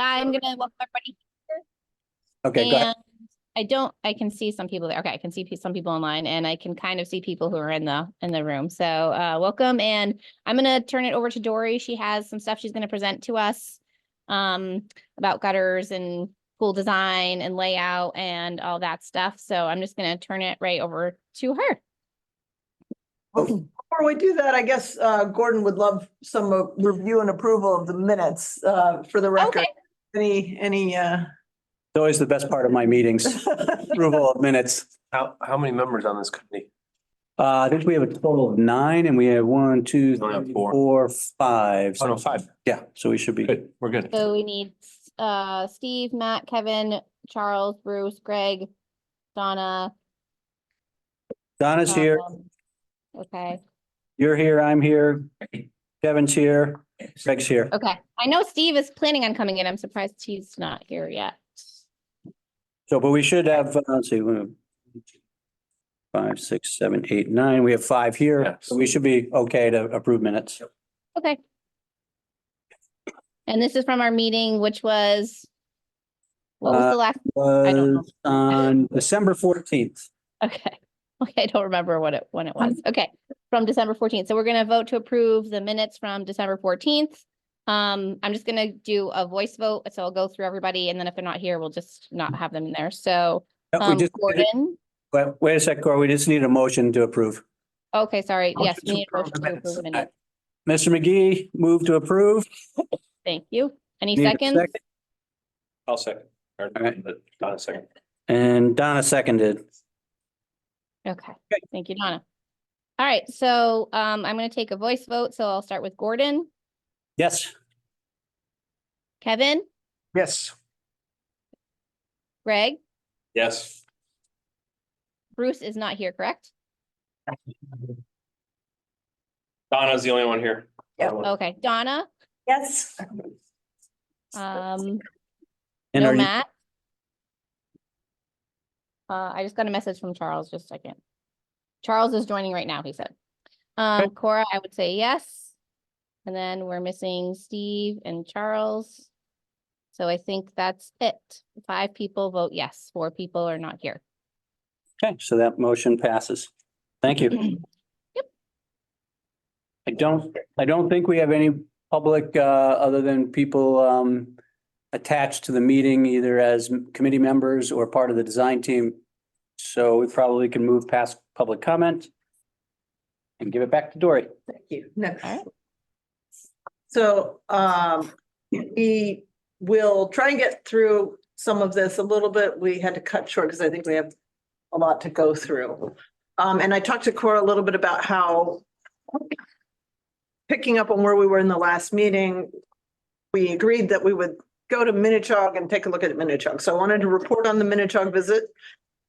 I'm gonna welcome everybody. Okay, go ahead. And I can see some people there. Okay, I can see some people online and I can kind of see people who are in the room. So welcome, and I'm gonna turn it over to Dory. She has some stuff she's gonna present to us about gutters and pool design and layout and all that stuff. So I'm just gonna turn it right over to her. Before we do that, I guess Gordon would love some review and approval of the minutes for the record. Okay. Any It's always the best part of my meetings, approval of minutes. How many members on this committee? I think we have a total of 9 and we have 1, 2, only have 3, 4. 4, 5. Oh, no, 5. Yeah, so we should be Good, we're good. So we need Steve, Matt, Kevin, Charles, Bruce, Greg, Donna. Donna's here, Okay. you're here, I'm here, Kevin's here, Greg's here. Okay. I know Steve is planning on coming in. I'm surprised he's not here yet. So, but we should have, let's see, 5, 6, 7, 8, 9. We have 5 here. Yes. So we should be okay to approve minutes. Okay. And this is from our meeting, which was, what was the last? I don't know. Was on December 14th. Okay. Okay, I don't remember when it was. Okay, from December 14th. So we're gonna vote to approve the minutes from December 14th. I'm just gonna do a voice vote, so I'll go through everybody, and then if they're not here, we'll just not have them in there. So We just, Gordon. wait a sec, Corey, we just need a motion to approve. Okay, sorry. Yes, we need a Motion to motion to approve approve the minutes. Mr. McGee, move to approve. Thank you. Any Need a seconds? second? I'll second. right. Not a second. And Donna seconded. Okay, thank you, Donna. All right, so I'm gonna take a voice vote, so I'll start with Gordon, Yes. Kevin, Yes. Greg, Yes. Bruce is not here, correct? Donna's the only one here. Okay, Donna, yes. And no are you- Matt. I just got a message from Charles, just a second. Charles is joining right now, he said. Cora, I would say yes. And then we're missing Steve and Charles. So I think that's it. 5 people vote yes, 4 people are not here. Okay, so that motion passes. Thank you. Yep. I don't think we have any public, other than people, attached to the meeting, either as committee members or part of the design team. So we probably can move past public comment and give it back to Dory. Thank you. Next. All right. So we will try and get through some of this a little bit. We had to cut short because I think we have a lot to go through. And I talked to Cora a little bit about how, picking up on where we were in the last meeting, we agreed that we would go to Minichog and take a look at Minichog. So I wanted to report on the Minichog visit,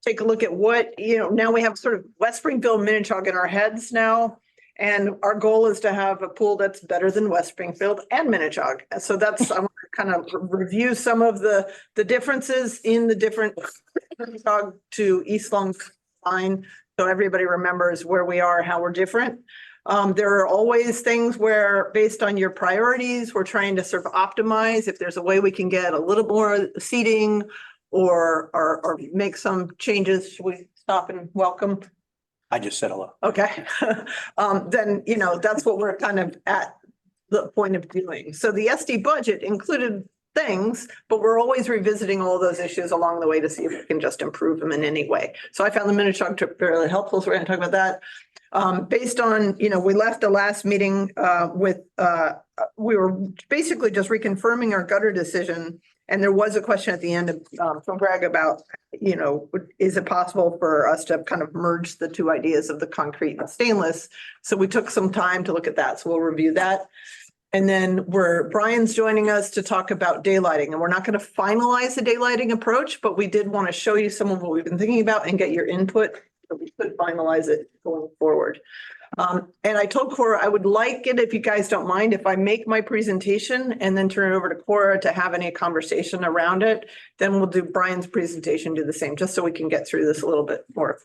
take a look at what, now we have sort of West Springfield, Minichog in our heads now. And our goal is to have a pool that's better than West Springfield and Minichog. And so that's, I want to kind of review some of the differences in the different Minichog to East Long line. So everybody remembers where we are, how we're different. There are always things where, based on your priorities, we're trying to sort of optimize if there's a way we can get a little more seating or make some changes. Should we stop and welcome? I just said hello. Okay. Then, that's what we're kind of at the point of doing. So the SD budget included things, but we're always revisiting all those issues along the way to see if we can just improve them in any way. So I found the Minichog trip fairly helpful. So we're going to talk about that. Based on, we left the last meeting with, we were basically just reconfirming our gutter decision. And there was a question at the end from Greg about, is it possible for us to kind of merge the 2 ideas of the concrete and stainless? So we took some time to look at that. So we'll review that. And then Brian's joining us to talk about daylighting, and we're not going to finalize the daylighting approach, but we did want to show you some of what we've been thinking about and get your input so we could finalize it going forward. And I told Cora I would like it, if you guys don't mind, if I make my presentation and then turn it over to Cora to have any conversation around it. Then we'll do Brian's presentation, do the same, just so we can get through this a little bit more.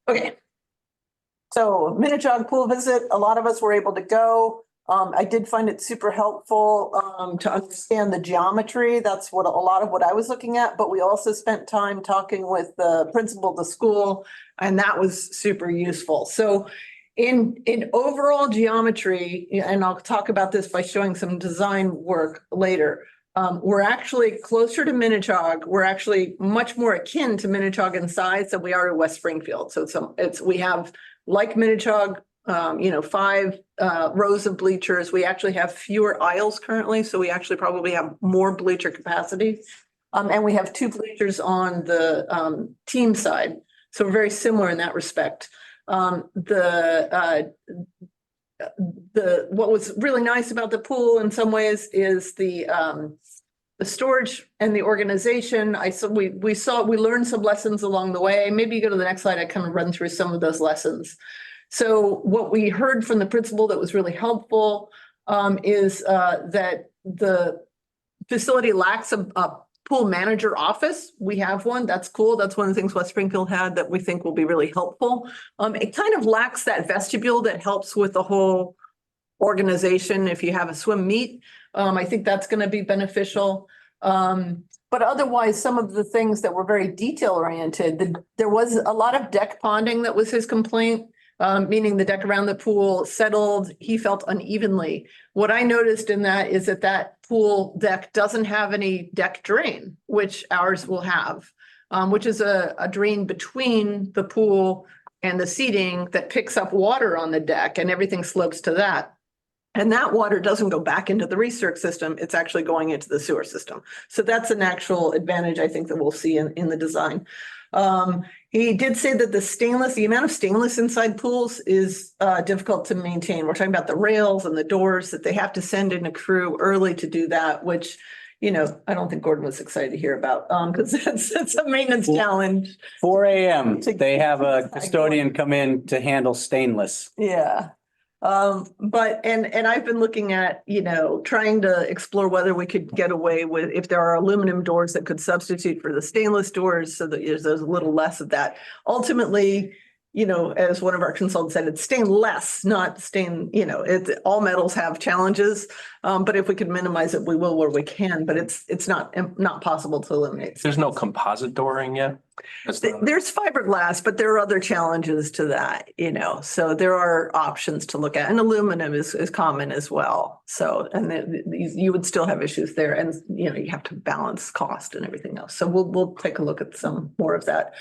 Okay. So Minichog pool visit, a lot of us were able to go. I did find it super helpful to understand the geometry. That's what a lot of what I was looking at, but we also spent time talking with the principal of the school, and that was super useful. So in overall geometry, and I'll talk about this by showing some design work later. We're actually closer to Minichog. We're actually much more akin to Minichog in size than we are to West Springfield. So we have, like Minichog, 5 rows of bleachers. We actually have fewer aisles currently, so we actually probably have more bleacher capacity. And we have 2 bleachers on the team side. So we're very similar in that respect. What was really nice about the pool in some ways is the storage and the organization. We learned some lessons along the way. Maybe you go to the next slide, I kind of run through some of those lessons. So what we heard from the principal that was really helpful is that the facility lacks a pool manager office. We have one. That's cool. That's one of the things West Springfield had that we think will be really helpful. It kind of lacks that vestibule that helps with the whole organization. If you have a swim meet, I think that's going to be beneficial. But otherwise, some of the things that were very detail oriented, there was a lot of deck ponding that was his complaint. Meaning the deck around the pool settled, he felt unevenly. What I noticed in that is that pool deck doesn't have any deck drain, which ours will have, which is a drain between the pool and the seating that picks up water on the deck, and everything slopes to that. And that water doesn't go back into the recirc system, it's actually going into the sewer system. So that's an actual advantage I think that we'll see in the design. He did say that the amount of stainless inside pools is difficult to maintain. We're talking about the rails and the doors, that they have to send in a crew early to do that, which, I don't think Gordon was excited to hear about, because that's a maintenance challenge. 4 a.m. They have a custodian come in to handle stainless. Yeah. And I've been looking at, trying to explore whether we could get away with, if there are aluminum doors that could substitute for the stainless doors so that there's a little less of that. Ultimately, as one of our consultants said, it's stainless, not stain, all metals have challenges. But if we could minimize it, we will where we can, but it's not possible to eliminate. There's no composite dooring yet? There's fiberglass, but there are other challenges to that, so there are options to look at, and aluminum is common as well. So, and then you would still have issues there, and you have to balance cost and everything else. So we'll take a look at some more of that.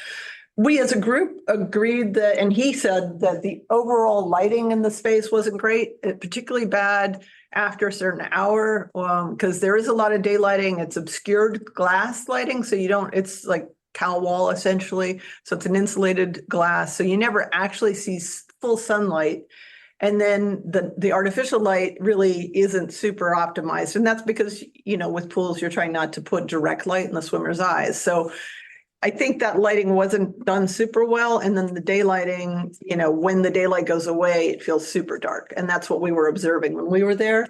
We as a group agreed that, and he said that the overall lighting in the space wasn't great, particularly bad after a certain hour, because there is a lot of daylighting. It's obscured glass lighting, so it's like cow wall essentially. So it's an insulated glass, so you never actually see full sunlight. And then the artificial light really isn't super optimized, and that's because with pools you're trying not to put direct light in the swimmer's eyes. So I think that lighting wasn't done super well. And then the daylighting, when the daylight goes away, it feels super dark. And that's what we were observing when we were there.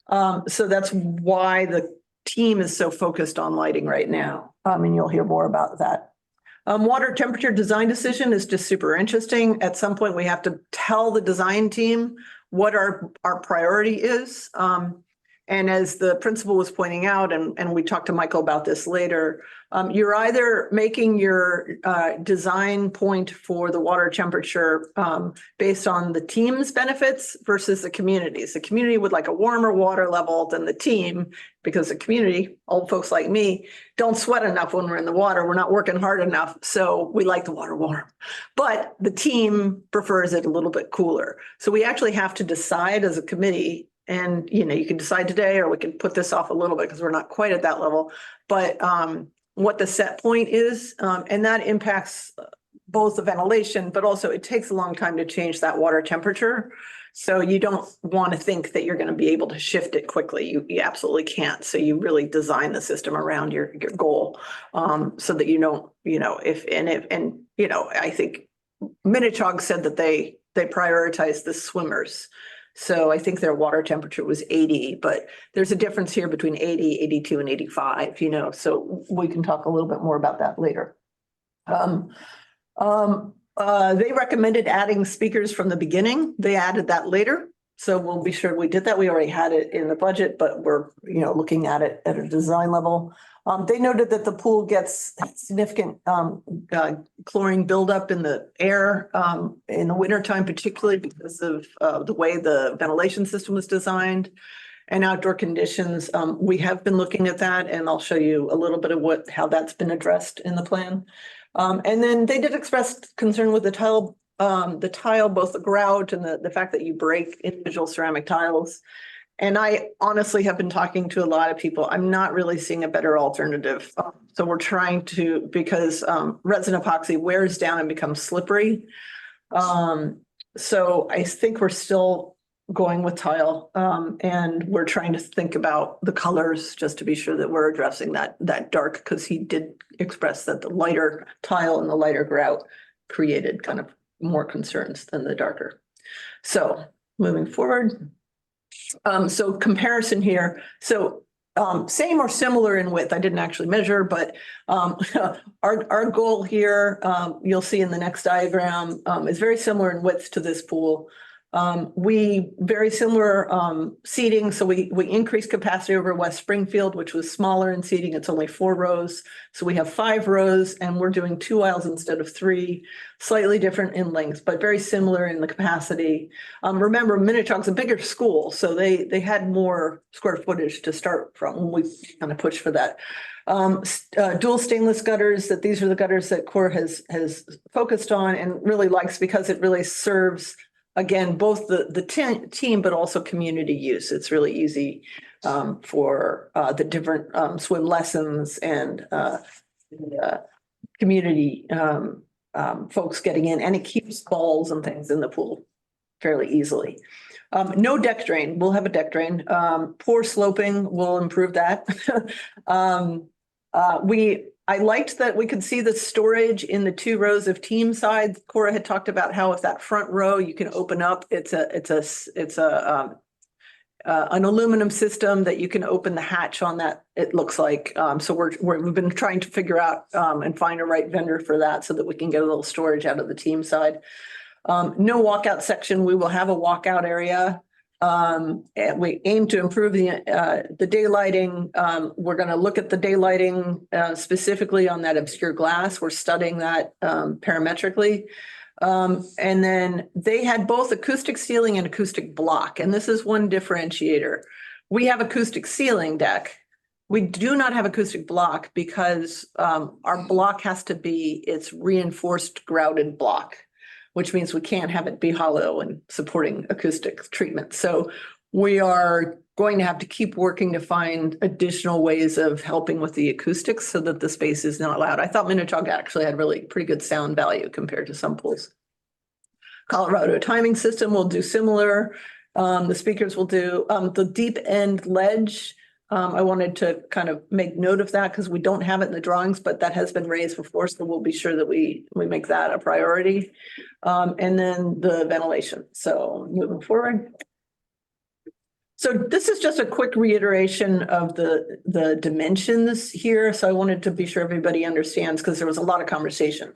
So that's why the team is so focused on lighting right now. And you'll hear more about that. Water temperature design decision is just super interesting. At some point, we have to tell the design team what our priority is. And as the principal was pointing out, and we talked to Michael about this later, you're either making your design point for the water temperature based on the team's benefits versus the community's. The community would like a warmer water level than the team, because the community, old folks like me, don't sweat enough when we're in the water. We're not working hard enough, so we like the water warm. But the team prefers it a little bit cooler. So we actually have to decide as a committee. And, you can decide today, or we can put this off a little bit because we're not quite at that level, but what the set point is, and that impacts both the ventilation, but also it takes a long time to change that water temperature. So you don't want to think that you're going to be able to shift it quickly. You absolutely can't. So you really design the system around your goal, so that I think Minichog said that they prioritize the swimmers. So I think their water temperature was 80, but there's a difference here between 80, 82, and 85, so we can talk a little bit more about that later. They recommended adding speakers from the beginning. They added that later. So we'll be sure we did that. We already had it in the budget, but we're, looking at it at a design level. They noted that the pool gets significant chlorine buildup in the air in the wintertime, particularly because of the way the ventilation system was designed and outdoor conditions. We have been looking at that, and I'll show you a little bit of how that's been addressed in the plan. And then they did express concern with the tile, both the grout and the fact that you break individual ceramic tiles. And I honestly have been talking to a lot of people. I'm not really seeing a better alternative. So we're trying to, because resin epoxy wears down and becomes slippery. So I think we're still going with tile. And we're trying to think about the colors just to be sure that we're addressing that dark, because he did express that the lighter tile and the lighter grout created kind of more concerns than the darker. So moving forward. So comparison here. So same or similar in width. I didn't actually measure, but our goal here, you'll see in the next diagram, is very similar in width to this pool. We very similar seating. So we increased capacity over West Springfield, which was smaller in seating. It's only 4 rows. So we have 5 rows, and we're doing 2 aisles instead of 3, slightly different in length, but very similar in the capacity. Remember, Minnetonka's a bigger school, so they had more square footage to start from when we kind of pushed for that. Dual stainless gutters, that these are the gutters that Core has focused on and really likes, because it really serves, again, both the team, but also community use. It's really easy for the different swim lessons and community folks getting in, and it keeps balls and things in the pool fairly easily. No deck drain. We'll have a deck drain. Poor sloping will improve that. I liked that we could see the storage in the 2 rows of team sides. Cora had talked about how if that front row you can open up, it's an aluminum system that you can open the hatch on that, it looks like. So we've been trying to figure out and find a right vendor for that so that we can get a little storage out of the team side. No walkout section. We will have a walkout area. And we aim to improve the daylighting. We're going to look at the daylighting specifically on that obscure glass. We're studying that parametrically. And then they had both acoustic ceiling and acoustic block. And this is one differentiator. We have acoustic ceiling deck. We do not have acoustic block because our block has to be its reinforced grouted block, which means we can't have it be hollow and supporting acoustic treatment. So we are going to have to keep working to find additional ways of helping with the acoustics so that the space is not loud. I thought Minnetonka actually had really pretty good sound value compared to some pools. Colorado timing system will do similar. The speakers will do the deep end ledge. I wanted to kind of make note of that because we don't have it in the drawings, but that has been raised before, so we'll be sure that we make that a priority. And then the ventilation. So moving forward. So this is just a quick reiteration of the dimensions here. So I wanted to be sure everybody understands because there was a lot of conversation.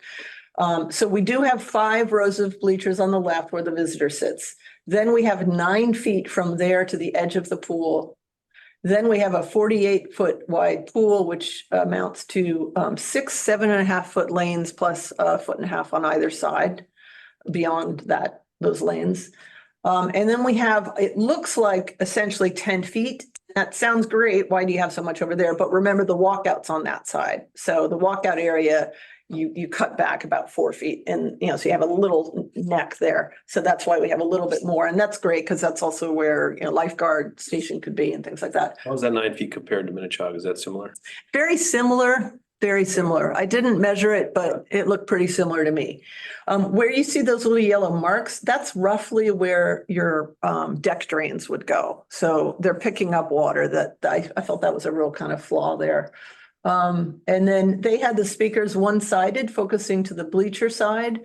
So we do have 5 rows of bleachers on the left where the visitor sits. Then we have 9 feet from there to the edge of the pool. Then we have a 48-foot wide pool, which amounts to 6 7.5-foot lanes plus 1.5 feet on either side beyond those lanes. And then we have, it looks like essentially 10 feet. That sounds great. Why do you have so much over there? But remember the walkout's on that side. So the walkout area, you cut back about 4 feet and, so you have a little neck there. So that's why we have a little bit more. And that's great because that's also where, lifeguard station could be and things like that. How is that 9 feet compared to Minnetonka? Is that similar? Very similar, very similar. I didn't measure it, but it looked pretty similar to me. Where you see those little yellow marks, that's roughly where your deck drains would go. So they're picking up water. That I felt that was a real kind of flaw there. And then they had the speakers one-sided focusing to the bleacher side.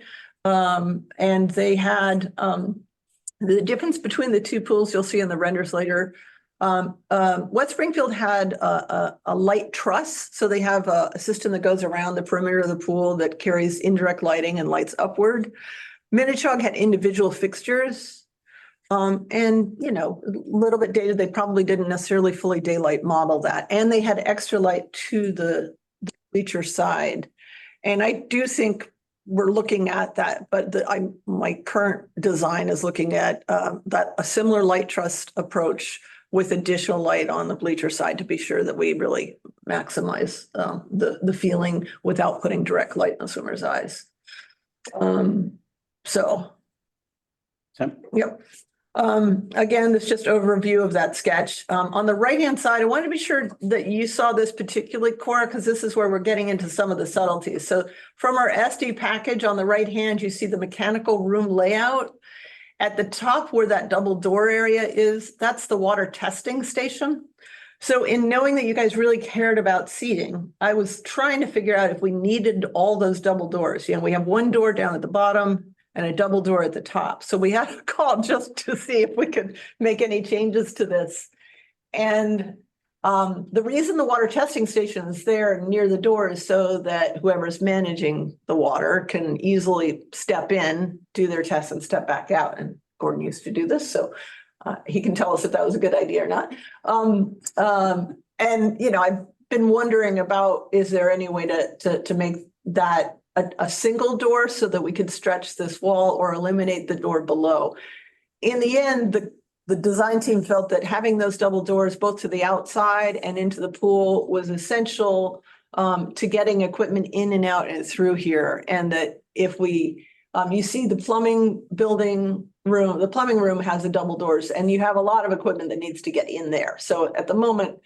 And they had the difference between the 2 pools you'll see in the renders later. West Springfield had a light truss. So they have a system that goes around the perimeter of the pool that carries indirect lighting and lights upward. Minnetonka had individual fixtures. And, you know, a little bit dated, they probably didn't necessarily fully daylight model that. And they had extra light to the bleacher side. And I do think we're looking at that, but my current design is looking at that a similar light truss approach with additional light on the bleacher side to be sure that we really maximize the feeling without putting direct light in the swimmer's eyes. So, yep. Again, it's just overview of that sketch. On the right-hand side, I want to be sure that you saw this particularly, Cora, because this is where we're getting into some of the subtleties. So from our SD package on the right hand, you see the mechanical room layout. At the top where that double door area is, that's the water testing station. So in knowing that you guys really cared about seating, I was trying to figure out if we needed all those double doors. You know, we have one door down at the bottom and a double door at the top. So we had a call just to see if we could make any changes to this. And the reason the water testing station is there near the door is so that whoever's managing the water can easily step in, do their tests and step back out. And Gordon used to do this, so he can tell us if that was a good idea or not. And, you know, I've been wondering about, is there any way to make that a single door so that we could stretch this wall or eliminate the door below? In the end, the design team felt that having those double doors both to the outside and into the pool was essential to getting equipment in and out and through here. And that if we, you see the plumbing room has the double doors and you have a lot of equipment that needs to get in there. So at the moment,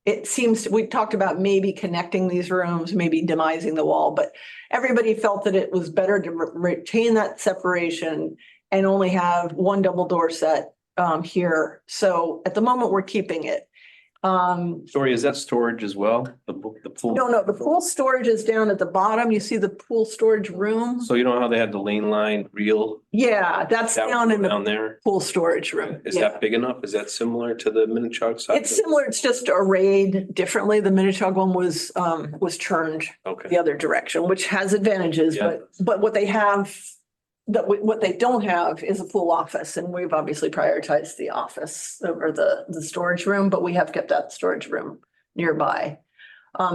it seems we talked about maybe connecting these rooms, maybe demising the wall, but everybody felt that it was better to retain that separation and only have one double door set here. So at the moment, we're keeping it. Sorry, is that storage as well? The pool? No, the pool storage is down at the bottom. You see the pool storage room? So you know how they had the lane line reel Yeah, that's that down in down the there? pool storage room. Is Yeah. that big enough? Is that similar to the Minichog side? It's similar, it's just arrayed differently. The Minichog one was churned Okay. the other direction, which has advantages, Yeah. but what they have, what they don't have is a full office, and we've obviously prioritized the office over the storage room, but we have kept that storage room nearby.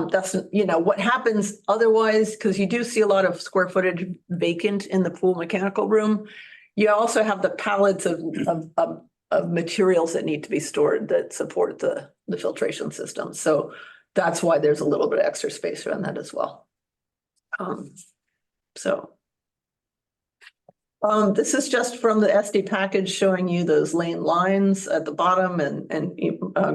That's, you know, what happens otherwise, because you do see a lot of square footage vacant in the pool mechanical room. You also have the pallets of materials that need to be stored that support the filtration system. So that's why there's a little bit of extra space around that as well. This is just from the SD package showing you those lane lines at the bottom and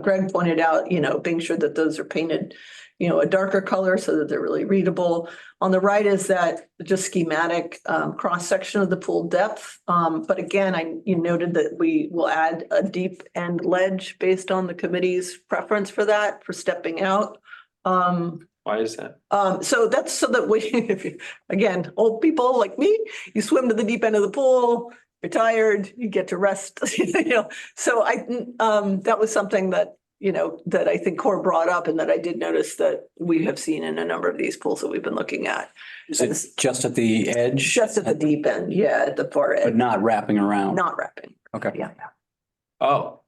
Greg pointed out, you know, being sure that those are painted, you know, a darker color so that they're really readable. On the right is that just schematic cross section of the pool depth. But again, you noted that we will add a deep end ledge based on the committee's preference for that, for stepping out. Why is that? So that's so that we, if you, again, old people like me, you swim to the deep end of the pool, you're tired, you get to rest, you know. So that was something that, you know, that I think Core brought up and that I did notice that we have seen in a number of these pools that we've been looking at. Is it just at the edge? Just at the deep end, yeah, at the far But edge, not wrapping around? not wrapping, Okay, yeah, Oh,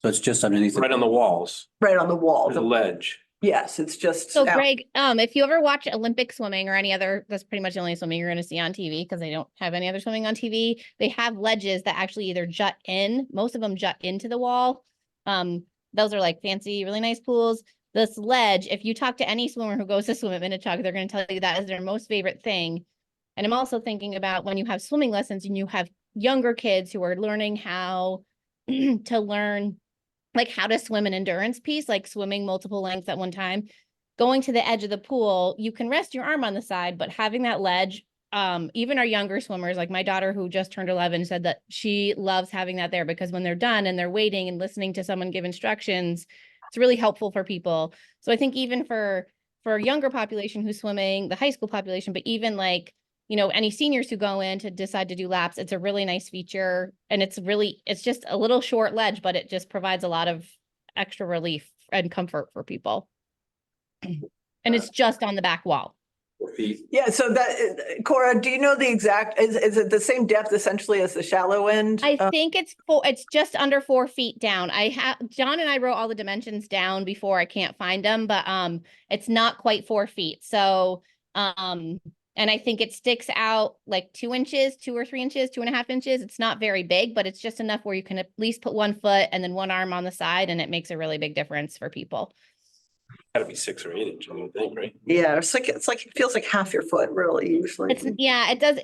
so it's just underneath. right on the walls, right on the wall. the ledge. Yes, it's just. So out. Greg, if you ever watch Olympic swimming or any other, that's pretty much the only swimming you're going to see on TV because they don't have any other swimming on TV. They have ledges that actually either jut in, most of them jut into the wall. Those are like fancy, really nice pools. This ledge, if you talk to any swimmer who goes to swim at Minichog, they're going to tell you that is their most favorite thing. And I'm also thinking about when you have swimming lessons and you have younger kids who are learning how to learn like how to swim an endurance piece, like swimming multiple lengths at one time, going to the edge of the pool, you can rest your arm on the side, but having that ledge, even our younger swimmers, like my daughter who just turned 11 said that she loves having that there because when they're done and they're waiting and listening to someone give instructions, it's really helpful for people. So I think even for a younger population who's swimming, the high school population, but even like, you know, any seniors who go in to decide to do laps, it's a really nice feature. And it's just a little short ledge, but it just provides a lot of extra relief and comfort for people. And it's just on the back wall. Feet. Yeah, so that, Cora, do you know the exact, is it the same depth essentially as the shallow end? I think it's just under 4 feet down. John and I wrote all the dimensions down before. I can't find them, but it's not quite 4 feet. So and I think it sticks out like 2 inches, 2 or 3 inches, 2.5 inches. It's not very big, but it's just enough where you can at least put 1 foot and then 1 arm on the side, and it makes a really big difference for people. Gotta be 6 or 8 inches, I would think, right? Yeah, it's like, it feels like half your foot really usually. Yeah, it does.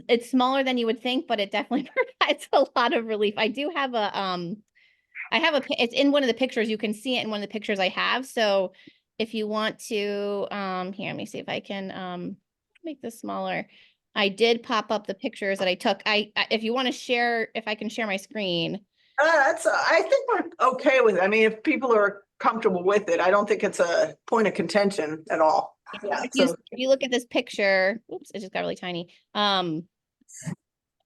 It's smaller than you would think, but it definitely provides a lot of relief. I do have it's in one of the pictures. You can see it in one of the pictures I have. So if you want to, here, let me see if I can make this smaller. I did pop up the pictures that I took. If you want to share, if I can share my screen. I think we're okay with it. I mean, if people are comfortable with it, I don't think it's a point of contention at all. Yeah, If you look at this picture, oops, it just got really tiny. I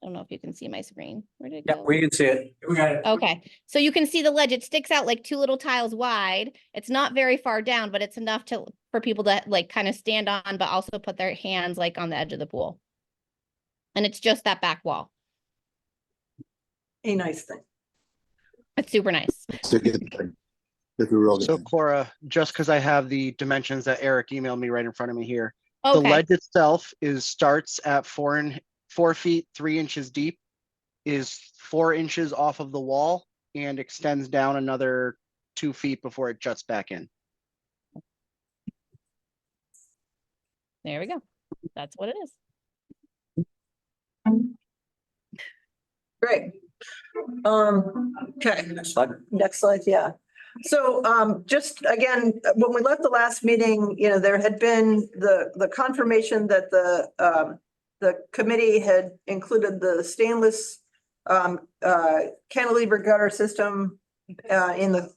don't know if you can see my screen. Where did it Yeah, go? we can see it. We got it. Okay, so you can see the ledge. It sticks out like 2 little tiles wide. It's not very far down, but it's enough for people to like kind of stand on, but also put their hands like on the edge of the pool. And it's just that back wall. A nice thing. It's super nice. It's a good thing. It's a real good So thing. Cora, just because I have the dimensions that Eric emailed me right in front of me here. The Okay, ledge itself starts at 4 feet, 3 inches deep, is 4 inches off of the wall and extends down another 2 feet before it juts back in. there we go. That's what it is. Great. Okay. Next slide. Next slide, yeah. So just again, when we left the last meeting, you know, there had been the confirmation that the committee had included the stainless cantilever gutter system in the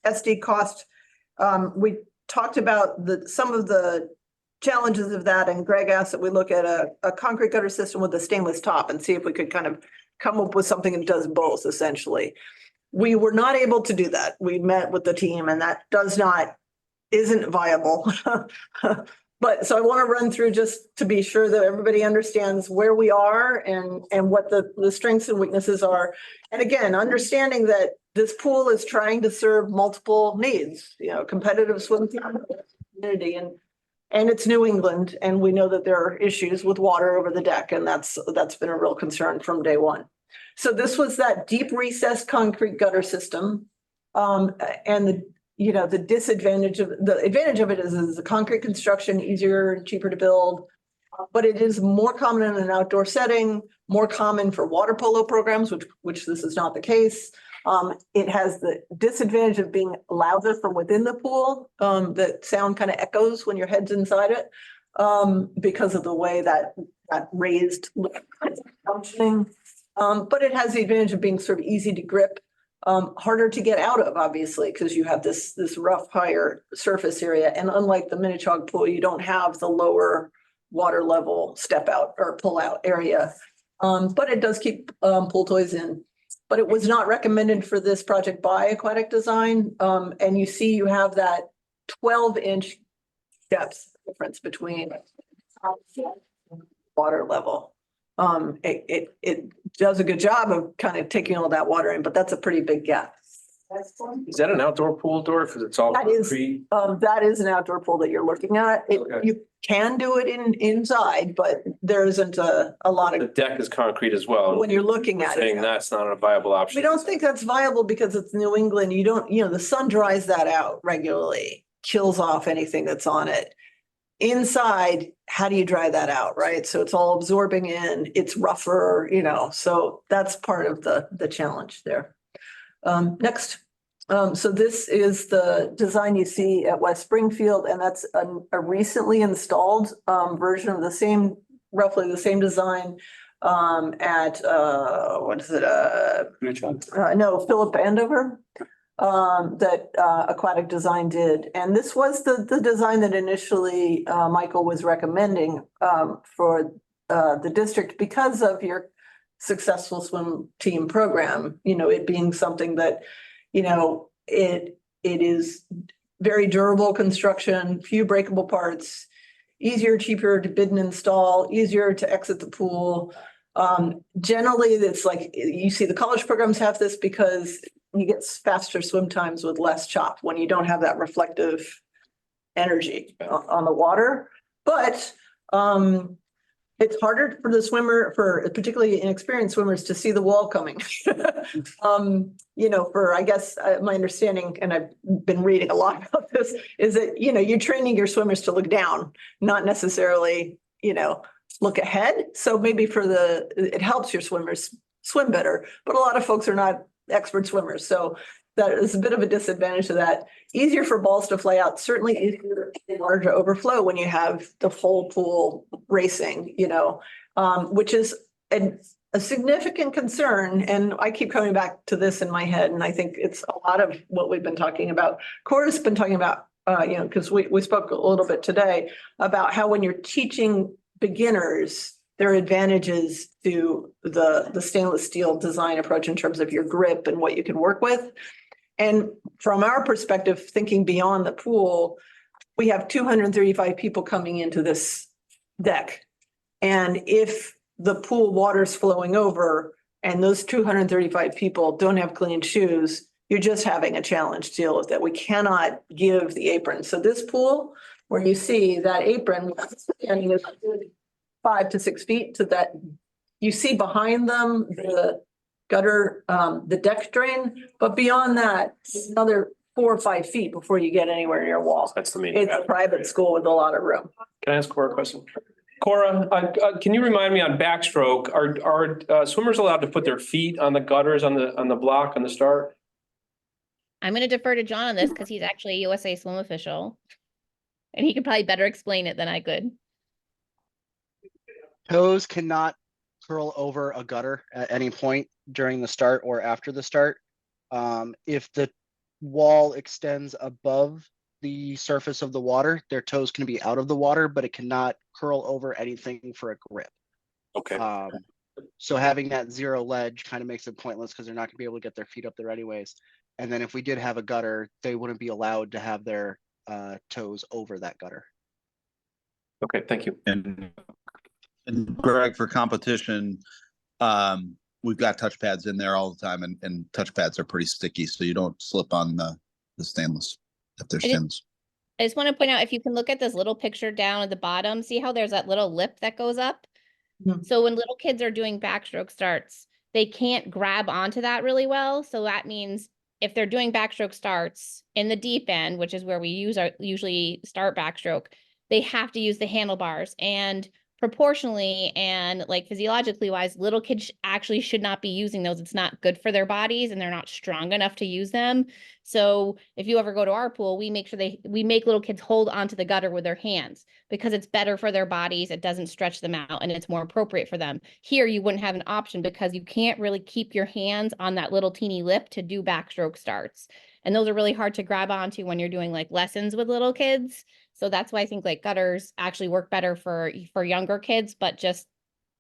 SD cost. We talked about some of the challenges of that, and Greg asked that we look at a concrete gutter system with a stainless top and see if we could kind of come up with something that does both essentially. We were not able to do that. We met with the team and that isn't viable. But so I want to run through just to be sure that everybody understands where we are and what the strengths and weaknesses are. And again, understanding that this pool is trying to serve multiple needs, you know, competitive swim team community, and it's New England, and we know that there are issues with water over the deck, and that's been a real concern from day one. So this was that deep recessed concrete gutter system. And the advantage of it is the concrete construction, easier, cheaper to build. But it is more common in an outdoor setting, more common for water polo programs, which this is not the case. It has the disadvantage of being louder from within the pool. The sound kind of echoes when your head's inside it because of the way that raised functioning. But it has the advantage of being sort of easy to grip, harder to get out of, obviously, because you have this rough, higher surface area. And unlike the Minnetonka pool, you don't have the lower water level step out or pull out area. But it does keep pool toys in. But it was not recommended for this project by Aquatic Design. And you see you have that 12-inch depth difference between water level. It does a good job of kind of taking all that water in, but that's a pretty big gap. Is that an outdoor pool door? Because it's all That is- concrete. That is an outdoor pool that you're looking at. Okay. You can do it inside, but there isn't a lot The of, deck is concrete as well. when you're looking at Saying it. that's not a viable option. We don't think that's viable because it's New England. The sun dries that out regularly, kills off anything that's on it. Inside, how do you dry that out, right? So it's all absorbing in, it's rougher, so that's part of the challenge there. Next. So this is the design you see at West Springfield, and that's a recently installed version of roughly the same design at, what is it? No, Philip Andover. That Aquatic Design did. And this was the design that initially Michael was recommending for the district because of your successful swim team program, it being something that, it is very durable construction, few breakable parts, easier, cheaper to bid and install, easier to exit the pool. Generally, it's like, you see the college programs have this because you get faster swim times with less chop when you don't have that reflective energy on the water. But it's harder for the swimmer, for particularly inexperienced swimmers, to see the wall coming. You know, for, I guess, my understanding, and I've been reading a lot about this, is that, you know, you're training your swimmers to look down, not necessarily, you know, look ahead. So maybe it helps your swimmers swim better, but a lot of folks are not expert swimmers. So that is a bit of a disadvantage to that. Easier for balls to fly out, certainly easier in order to overflow when you have the whole pool racing, you know, which is a significant concern. And I keep coming back to this in my head, and I think it's a lot of what we've been talking about. Cora's been talking about, you know, because we spoke a little bit today about how when you're teaching beginners, there are advantages to the stainless steel design approach in terms of your grip and what you can work with. And from our perspective, thinking beyond the pool, we have 235 people coming into this deck. And if the pool water's flowing over and those 235 people don't have clean shoes, you're just having a challenge to deal with that. We cannot give the apron. So this pool, where you see that apron, standing is 5 to 6 feet to that, you see behind them the gutter, the deck drain, but beyond that, another 4 or 5 feet before you get anywhere near walls. That's the main. It's a private school with a lot of room. Can I ask Cora a question? Cora, can you remind me on backstroke, are swimmers allowed to put their feet on the gutters on the block on the start? I'm gonna defer to John on this because he's actually a USA swim official. And he could probably better explain it than I could. Toes cannot curl over a gutter at any point during the start or after the start. If the wall extends above the surface of the water, their toes can be out of the water, but it cannot curl over anything for a grip. Okay. So having that zero ledge kind of makes it pointless because they're not gonna be able to get their feet up there anyways. And then if we did have a gutter, they wouldn't be allowed to have their toes over that gutter. Okay, thank you. And Greg, for competition, we've got touch pads in there all the time, and touch pads are pretty sticky, so you don't slip on the stainless if they're I just- stainless. I just want to point out, if you can look at this little picture down at the bottom, see how there's that little lip that goes up? Mhm. So when little kids are doing backstroke starts, they can't grab onto that really well. So that means if they're doing backstroke starts in the deep end, which is where we usually start backstroke, they have to use the handlebars, and proportionally and like physiologically wise, little kids actually should not be using those. It's not good for their bodies and they're not strong enough to use them. So if you ever go to our pool, we make sure we make little kids hold onto the gutter with their hands because it's better for their bodies. It doesn't stretch them out and it's more appropriate for them. Here, you wouldn't have an option because you can't really keep your hands on that little teeny lip to do backstroke starts. And those are really hard to grab onto when you're doing like lessons with little kids. So that's why I think like gutters actually work better for younger kids, but just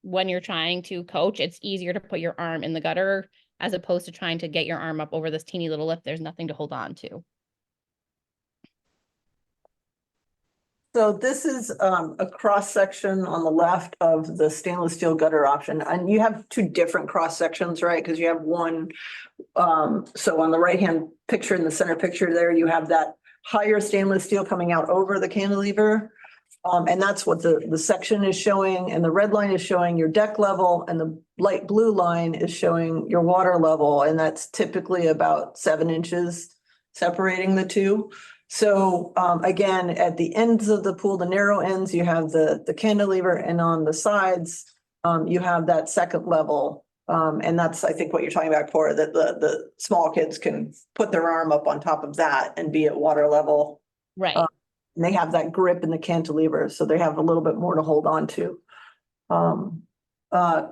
when you're trying to coach, it's easier to put your arm in the gutter as opposed to trying to get your arm up over this teeny little lip. There's nothing to hold on to. So this is a cross section on the left of the stainless steel gutter option, and you have two different cross sections, right? Because you have one, so on the right-hand picture, in the center picture there, you have that higher stainless steel coming out over the cantilever. And that's what the section is showing, and the red line is showing your deck level, and the light blue line is showing your water level, and that's typically about 7 inches separating the two. So again, at the ends of the pool, the narrow ends, you have the cantilever, and on the sides, you have that second level. And that's, I think, what you're talking about, Cora, that the small kids can put their arm up on top of that and be at water level. Right. And they have that grip in the cantilever, so they have a little bit more to hold on to.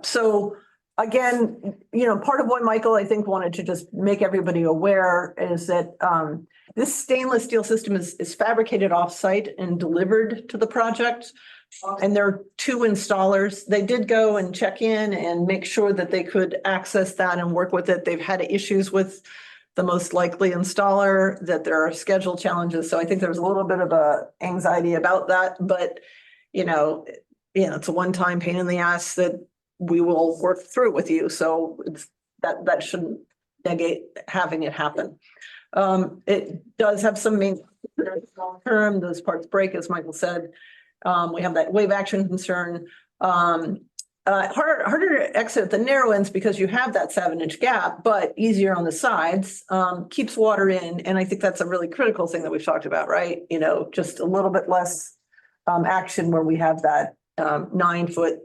So again, you know, part of what Michael, I think, wanted to just make everybody aware is that this stainless steel system is fabricated off-site and delivered to the project. And there are 2 installers. They did go and check in and make sure that they could access that and work with it. They've had issues with the most likely installer, that there are schedule challenges. So I think there's a little bit of a anxiety about that, but it's a one-time pain in the ass that we will work through with you. So that shouldn't negate having it happen. It does have some main term, those parts break, as Michael said. We have that wave action concern. Harder to exit at the narrow ends because you have that 7-inch gap, but easier on the sides, keeps water in. And I think that's a really critical thing that we've talked about, right? Just a little bit less action where we have that 9-foot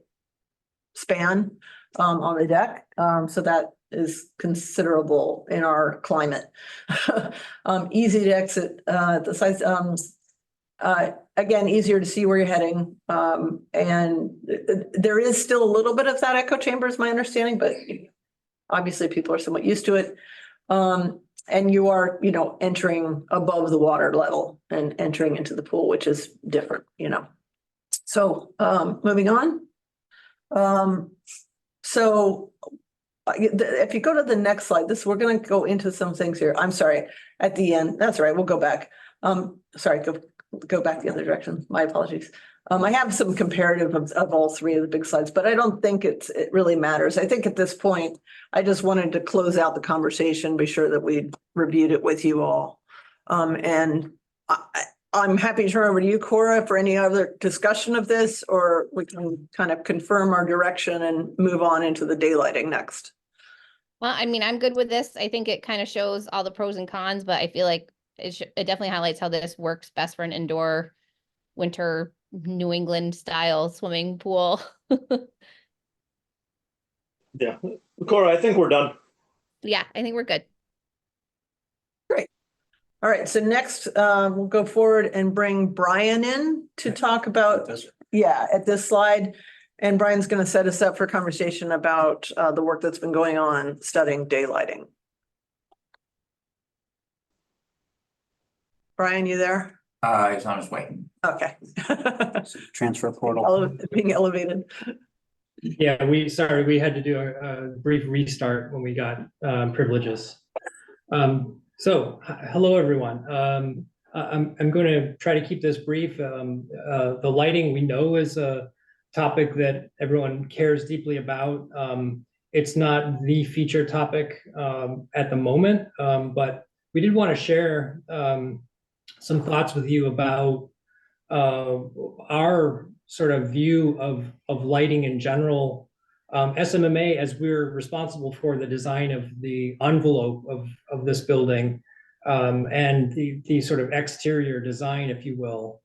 span on the deck. So that is considerable in our climate. Easy to exit the sides. Again, easier to see where you're heading. And there is still a little bit of that echo chamber is my understanding, but obviously people are somewhat used to it. And you are, entering above the water level and entering into the pool, which is different, So moving on. So if you go to the next slide, we're going to go into some things here. I'm sorry, at the end. That's right. We'll go back. Sorry, go back the other direction. My apologies. I have some comparative of all three of the big slides, but I don't think it really matters. I think at this point, I just wanted to close out the conversation, be sure that we reviewed it with you all. And I'm happy to turn over to you, Cora, for any other discussion of this, or we can kind of confirm our direction and move on into the daylighting next. Well, I mean, I'm good with this. I think it kind of shows all the pros and cons, but I feel like it definitely highlights how this works best for an indoor winter New England style swimming pool. Yeah, Cora, I think we're done. Yeah, I think we're good. All right, so next we'll go forward and bring Brian in to talk about, at this slide. And Brian's going to set us up for conversation about the work that's been going on studying daylighting. Brian, you there? He's on his way. Okay. Transfer portal. Being elevated. Yeah, we had to do a brief restart when we got privileges. So hello, everyone. I'm going to try to keep this brief. The lighting we know is a topic that everyone cares deeply about. It's not the feature topic at the moment, but we did want to share some thoughts with you about our sort of view of lighting in general. SMMA, as we're responsible for the design of the envelope of this building and the sort of exterior design, if you will,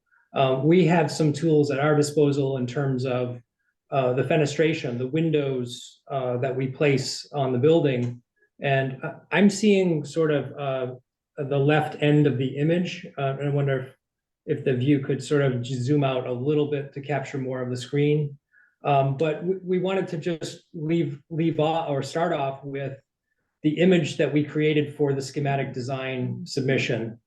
we have some tools at our disposal in terms of the fenestration, the windows that we place on the building. And I'm seeing sort of the left end of the image. And I wonder if the view could sort of zoom out a little bit to capture more of the screen. But we wanted to just leave off or start off with the image that we created for the schematic design submission.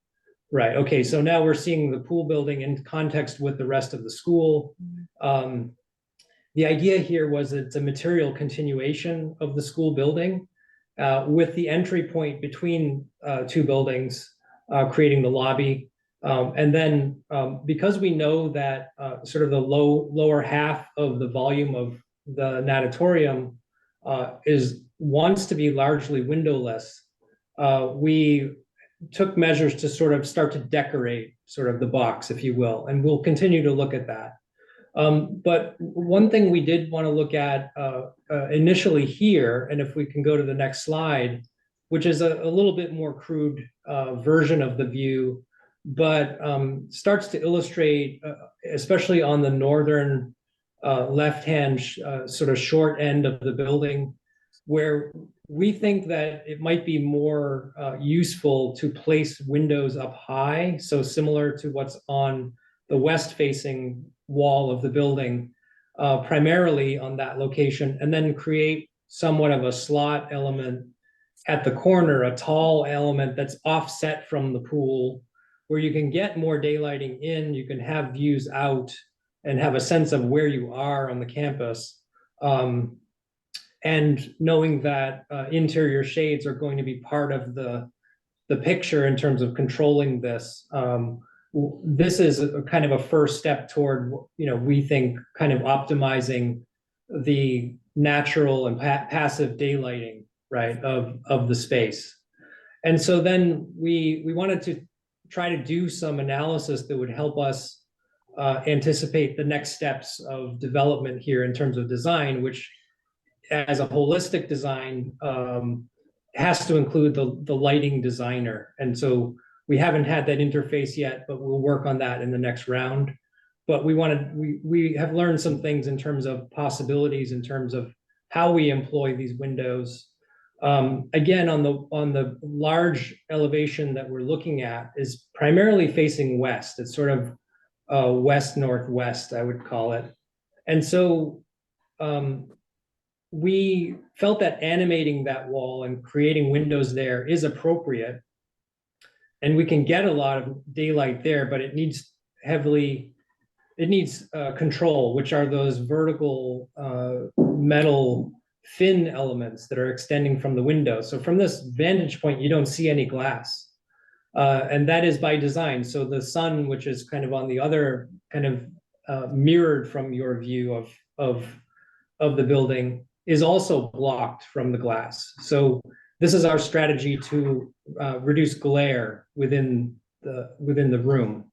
Right, okay, so now we're seeing the pool building in context with the rest of the school. The idea here was it's a material continuation of the school building with the entry point between two buildings, creating the lobby. And then because we know that sort of the lower half of the volume of the natatorium wants to be largely windowless, we took measures to sort of start to decorate sort of the box, if you will, and we'll continue to look at that. But one thing we did want to look at initially here, and if we can go to the next slide, which is a little bit more crude version of the view, but starts to illustrate, especially on the northern left-hand sort of short end of the building, where we think that it might be more useful to place windows up high, so similar to what's on the west-facing wall of the building, primarily on that location, and then create somewhat of a slot element at the corner, a tall element that's offset from the pool, where you can get more daylighting in, you can have views out and have a sense of where you are on the campus. And knowing that interior shades are going to be part of the the picture in terms of controlling this. This is a kind of a first step toward, we think kind of optimizing the natural and passive daylighting, right, of the space. And so then we wanted to try to do some analysis that would help us anticipate the next steps of development here in terms of design, which as a holistic design has to include the lighting designer. And so we haven't had that interface yet, but we'll work on that in the next round. But we have learned some things in terms of possibilities, in terms of how we employ these windows. Again, on the large elevation that we're looking at is primarily facing west. It's sort of west-northwest, I would call it. And so we felt that animating that wall and creating windows there is appropriate. And we can get a lot of daylight there, but it needs control, which are those vertical metal fin elements that are extending from the window. So from this vantage point, you don't see any glass. And that is by design. So the sun, which is kind of on the other, kind of mirrored from your view of the building, is also blocked from the glass. So this is our strategy to reduce glare within the room.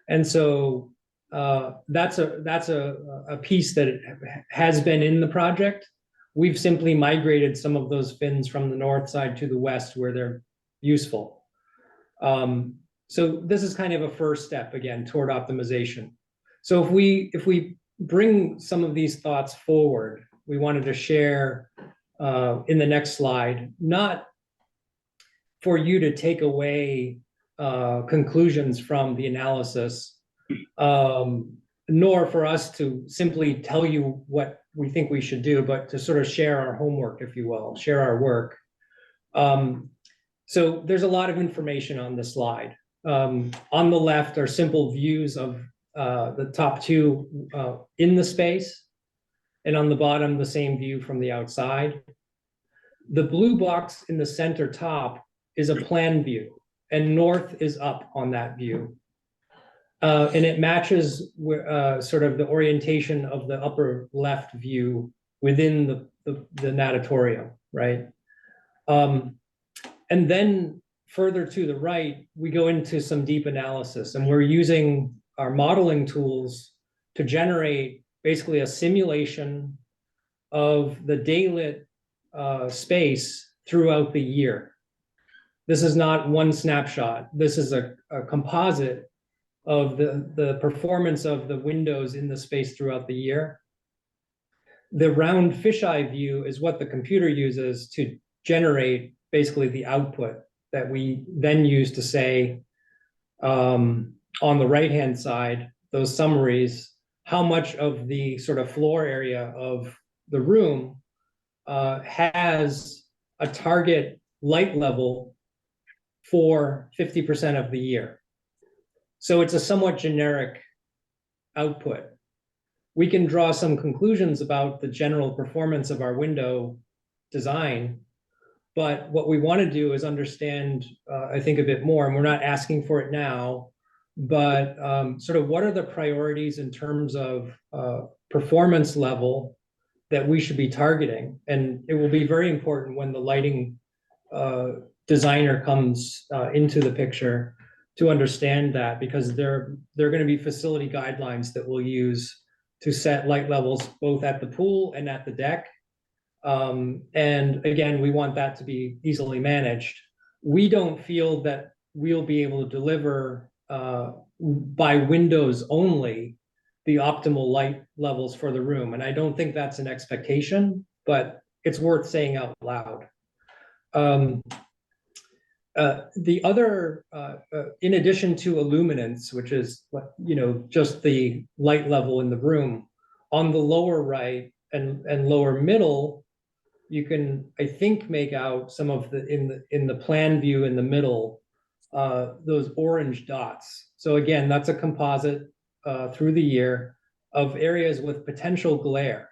And so that's a piece that has been in the project. We've simply migrated some of those fins from the north side to the west where they're useful. So this is kind of a first step, again, toward optimization. So if we bring some of these thoughts forward, we wanted to share in the next slide, not for you to take away conclusions from the analysis, nor for us to simply tell you what we think we should do, but to sort of share our homework, if you will, share our work. So there's a lot of information on this slide. On the left are simple views of the top two in the space, and on the bottom, the same view from the outside. The blue box in the center top is a plan view, and north is up on that view. And it matches sort of the orientation of the upper left view within the natatorium, right? And then further to the right, we go into some deep analysis, and we're using our modeling tools to generate basically a simulation of the daylit space throughout the year. This is not one snapshot. This is a composite of the performance of the windows in the space throughout the year. The round fisheye view is what the computer uses to generate basically the output that we then use to say, on the right-hand side, those summaries, how much of the sort of floor area of the room has a target light level for 50% of the year. So it's a somewhat generic output. We can draw some conclusions about the general performance of our window design, but what we want to do is understand, I think, a bit more, and we're not asking for it now, but sort of what are the priorities in terms of performance level that we should be targeting. And it will be very important when the lighting designer comes into the picture to understand that, because there are going to be facility guidelines that we'll use to set light levels both at the pool and at the deck. And again, we want that to be easily managed. We don't feel that we'll be able to deliver by windows only the optimal light levels for the room. And I don't think that's an expectation, but it's worth saying out loud. The other, in addition to illuminance, which is just the light level in the room, on the lower right and lower middle, you can, I think, make out some of the in the plan view in the middle, those orange dots. So again, that's a composite through the year of areas with potential glare.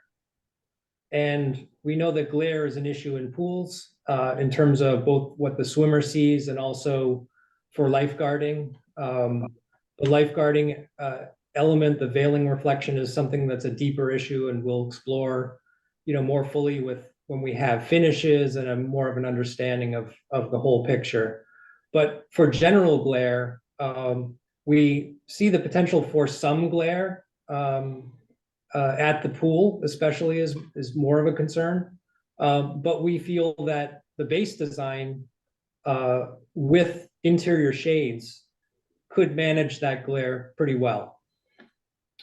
And we know that glare is an issue in pools. in terms of both what the swimmer sees and also for lifeguarding. The lifeguarding element, the veiling reflection is something that's a deeper issue and we'll explore, more fully when we have finishes and a more of an understanding of the whole picture. But for general glare, we see the potential for some glare at the pool, especially is more of a concern. But we feel that the base design with interior shades could manage that glare pretty well.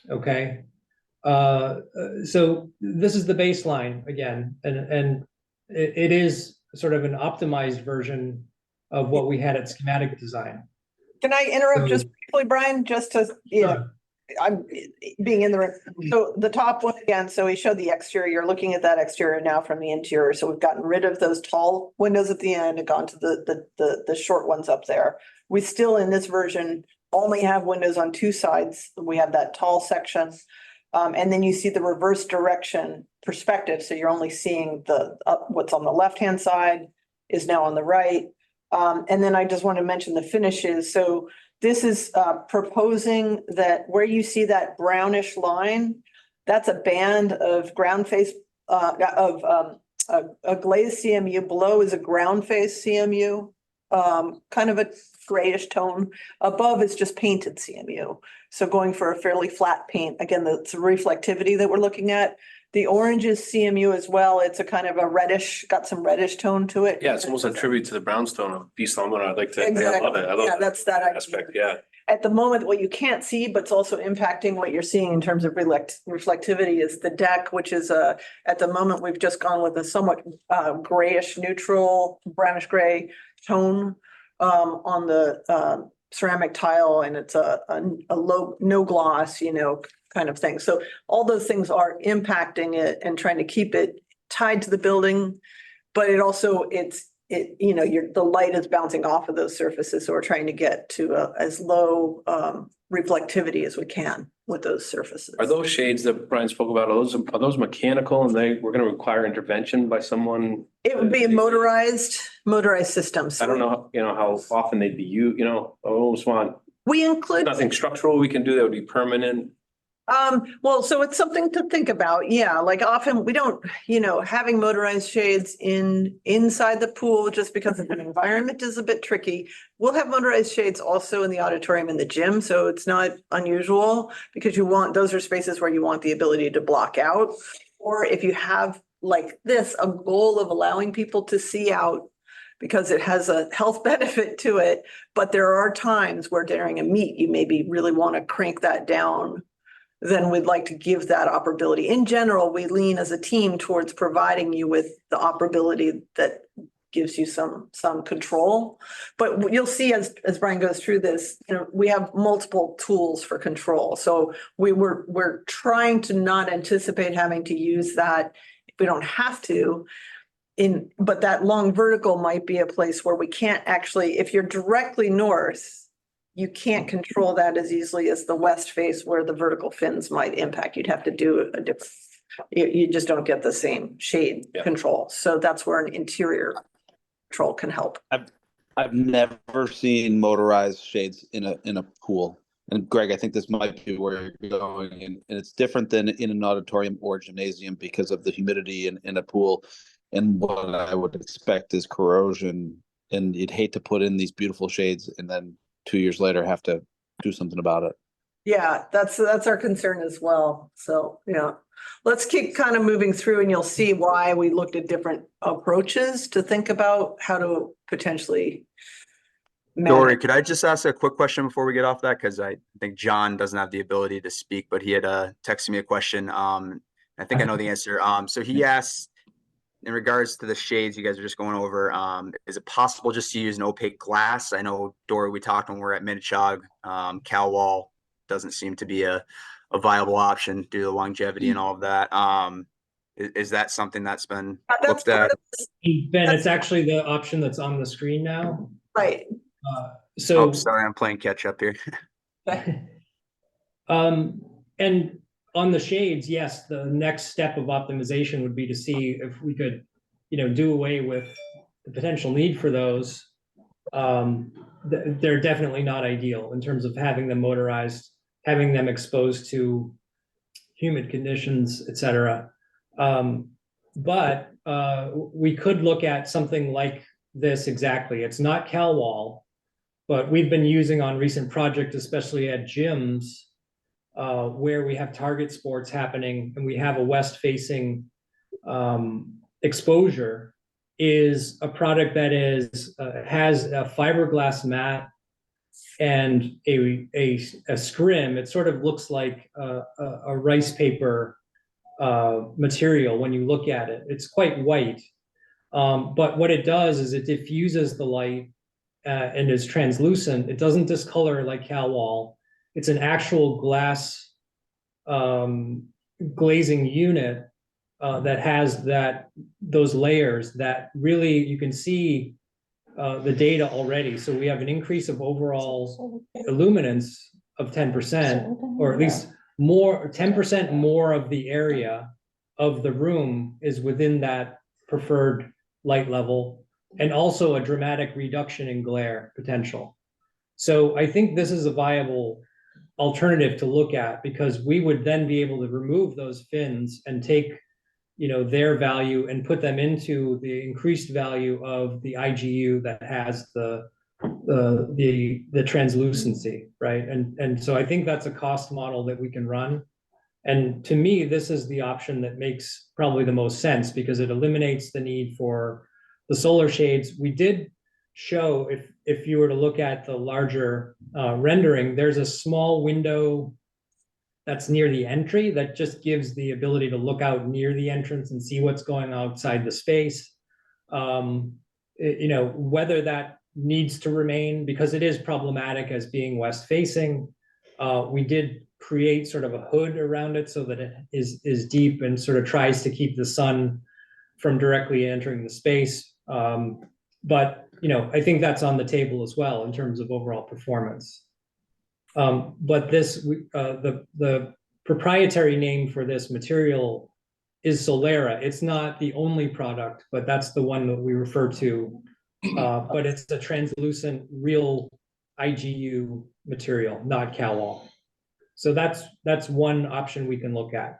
Okay. So this is the baseline again, and it is sort of an optimized version of what we had at schematic design. Can I interrupt So- just briefly, Brian, just to, Sure. I'm being in the room. So the top one again, so we showed the exterior, you're looking at that exterior now from the interior. So we've gotten rid of those tall windows at the end and gone to the short ones up there. We still in this version only have windows on two sides. We have that tall section. And then you see the reverse direction perspective. So you're only seeing what's on the left-hand side is now on the right. And then I just want to mention the finishes. So this is proposing that where you see that brownish line, that's a band of ground face of a glazed CMU. Below is a ground face CMU, kind of a grayish tone. Above is just painted CMU. So going for a fairly flat paint. Again, that's the reflectivity that we're looking at. The orange is CMU as well. It's a kind of a reddish, got some reddish tone to it. Yeah, it's almost a tribute to the brownstone of East Long Meadow. I'd like to, I Exactly. love it. I love Yeah, that's that idea. aspect, yeah. At the moment, what you can't see, but it's also impacting what you're seeing in terms of reflectivity is the deck, which is at the moment, we've just gone with a somewhat grayish, neutral, brownish gray tone on the ceramic tile, and it's a low, no gloss, kind of thing. So all those things are impacting it and trying to keep it tied to the building. But it also, the light is bouncing off of those surfaces. So we're trying to get to as low reflectivity as we can with those surfaces. Are those shades that Brian spoke about, are those mechanical and we're going to require intervention by someone? It would be a motorized system. So I don't know, how often they'd be used, I almost want, we include. nothing structural we can do that would be permanent. Well, so it's something to think about. Yeah, like often we don't, having motorized shades inside the pool just because of the environment is a bit tricky. We'll have motorized shades also in the auditorium and the gym, so it's not unusual because those are spaces where you want the ability to block out. Or if you have like this, a goal of allowing people to see out because it has a health benefit to it. But there are times where during a meet, you maybe really want to crank that down. Then we'd like to give that operability. In general, we lean as a team towards providing you with the operability that gives you some control. But you'll see as Brian goes through this, we have multiple tools for control. So we're trying to not anticipate having to use that if we don't have to. But that long vertical might be a place where we can't actually, if you're directly north, you can't control that as easily as the west face where the vertical fins might impact. You'd have to do a different, you just don't get the same shade control. So that's where an interior control can help. I've never seen motorized shades in a pool. And Greg, I think this might be where you're going, and it's different than in an auditorium or gymnasium because of the humidity in a pool. And what I would expect is corrosion, and you'd hate to put in these beautiful shades and then 2 years later have to do something about it. Yeah, that's our concern as well. So, let's keep kind of moving through and you'll see why we looked at different approaches to think about how to potentially. Dory, could I just ask a quick question before we get off that? Because I think John doesn't have the ability to speak, but he had texted me a question. I think I know the answer. So he asked, in regards to the shades you guys are just going over, is it possible just to use an opaque glass? I know, Dory, we talked when we were at Minichog, CalWall doesn't seem to be a viable option due to the longevity and all of that. Is that something that's been looked at? Ben, it's actually the option that's on the screen now. Right. So Oh, sorry, I'm playing catch up here. and on the shades, yes, the next step of optimization would be to see if we could, do away with the potential need for those, they're definitely not ideal in terms of having them motorized, having them exposed to humid conditions, et cetera. But we could look at something like this exactly. It's not CalWall, but we've been using on recent projects, especially at gyms, where we have target sports happening and we have a west-facing exposure, is a product that is has a fiberglass mat and a scrim. It sort of looks like a rice paper material when you look at it. It's quite white, but what it does is it diffuses the light and is translucent. It doesn't discolor like CalWall. It's an actual glass glazing unit that has those layers that really you can see the data already. So we have an increase of overall illuminance of 10%, or at least more, 10% more of the area of the room is within that preferred light level, and also a dramatic reduction in glare potential. So I think this is a viable alternative to look at, because we would then be able to remove those fins and take, you know, their value and put them into the increased value of the IGU that has the translucency, right? And so I think that's a cost model that we can run. And to me, this is the option that makes probably the most sense, because it eliminates the need for the solar shades. We did show, if you were to look at the larger rendering, there's a small window that's near the entry that just gives the ability to look out near the entrance and see what's going outside the space. You know, whether that needs to remain, because it is problematic as being west facing. We did create sort of a hood around it so that it is deep and sort of tries to keep the sun from directly entering the space. But you know, I think that's on the table as well in terms of overall performance. But this, the proprietary name for this material is Solera. It's not the only product, but that's the one that we refer to. But it's a translucent real IGU material, not CalWall. So that's one option we can look at.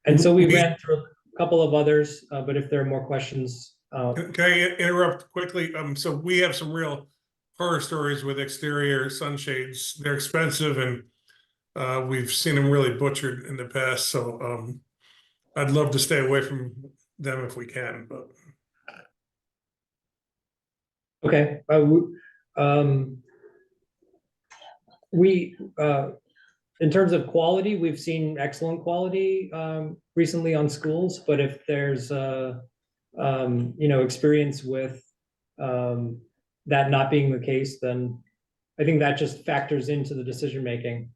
And so we ran through a couple of others, but if there are more questions. Can I interrupt quickly? So we have some real horror stories with exterior sunshades. They're expensive, and we've seen them really butchered in the past. So I'd love to stay away from them if we can. But okay, we in terms of quality, we've seen excellent quality recently on schools. But if there's you know, experience with that not being the case, then I think that just factors into the decision making.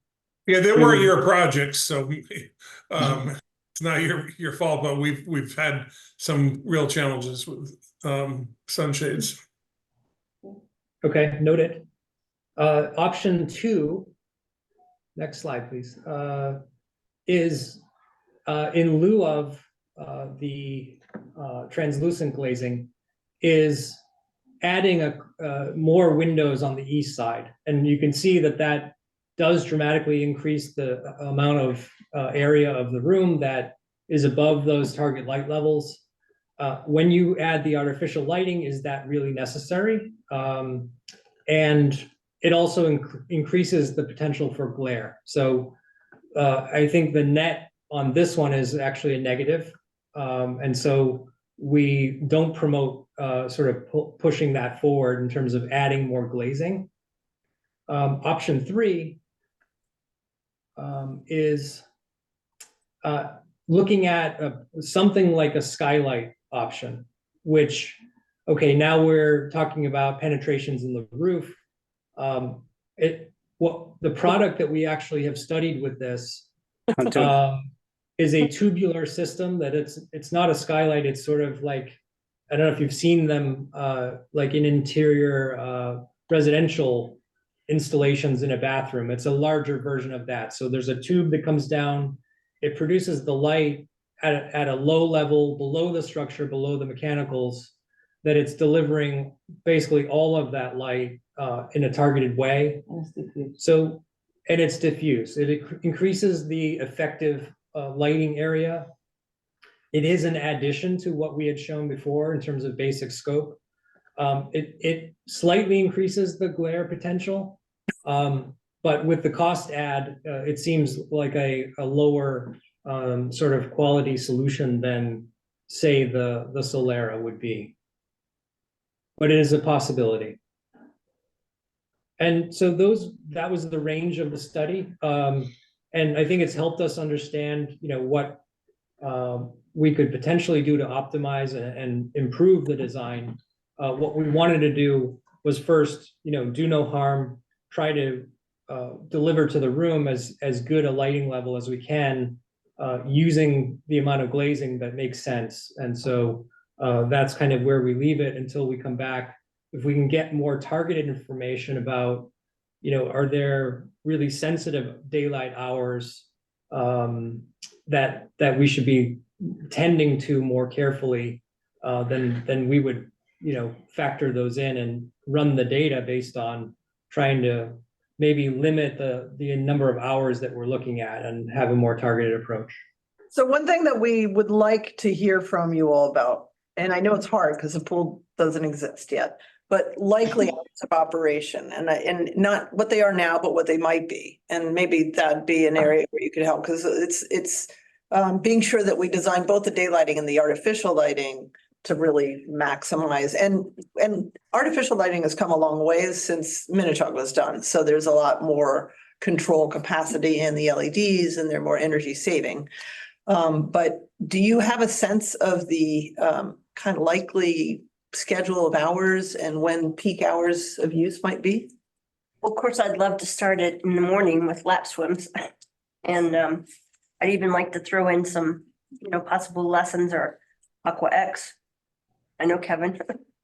yeah, they weren't your projects, so it's not your fault. But we've had some real challenges with sunshades. Okay, noted. Option 2, next slide, please, is in lieu of the translucent glazing, is adding more windows on the east side. And you can see that does dramatically increase the amount of area of the room that is above those target light levels. When you add the artificial lighting, is that really necessary? And it also increases the potential for glare. So I think the net on this one is actually a negative. And so we don't promote sort of pushing that forward in terms of adding more glazing. Option 3 is looking at something like a skylight option, which, okay, now we're talking about penetrations in the roof. The product that we actually have studied with this is a tubular system that it's not a skylight. It's sort of like, I don't know if you've seen them like in interior residential installations in a bathroom. It's a larger version of that. So there's a tube that comes down. It produces the light at a low level below the structure, below the mechanicals. that it's delivering basically all of that light in a targeted way. So, and it's diffuse. It increases the effective lighting area. It is an addition to what we had shown before in terms of basic scope. It slightly increases the glare potential, but with the cost add, it seems like a lower sort of quality solution than, say, the Solera would be. But it is a possibility. And so that was the range of the study. And I think it's helped us understand, what we could potentially do to optimize and improve the design. What we wanted to do was first, do no harm, try to deliver to the room as good a lighting level as we can, using the amount of glazing that makes sense. And so that's kind of where we leave it until we come back. If we can get more targeted information about, are there really sensitive daylight hours that we should be tending to more carefully, then we would, factor those in and run the data based on trying to maybe limit the number of hours that we're looking at and have a more targeted approach. So one thing that we would like to hear from you all about, and I know it's hard because the pool doesn't exist yet, but likely hours of operation and not what they are now, but what they might be. And maybe that'd be an area where you could help, because it's being sure that we design both the daylighting and the artificial lighting to really maximize. And artificial lighting has come a long ways since Minichog was done. So there's a lot more control capacity in the LEDs and they're more energy saving. But do you have a sense of the kind of likely schedule of hours and when peak hours of use might be? Well, of course, I'd love to start it in the morning with lap swims. And I'd even like to throw in some, possible lessons or Aqua X. I know Kevin,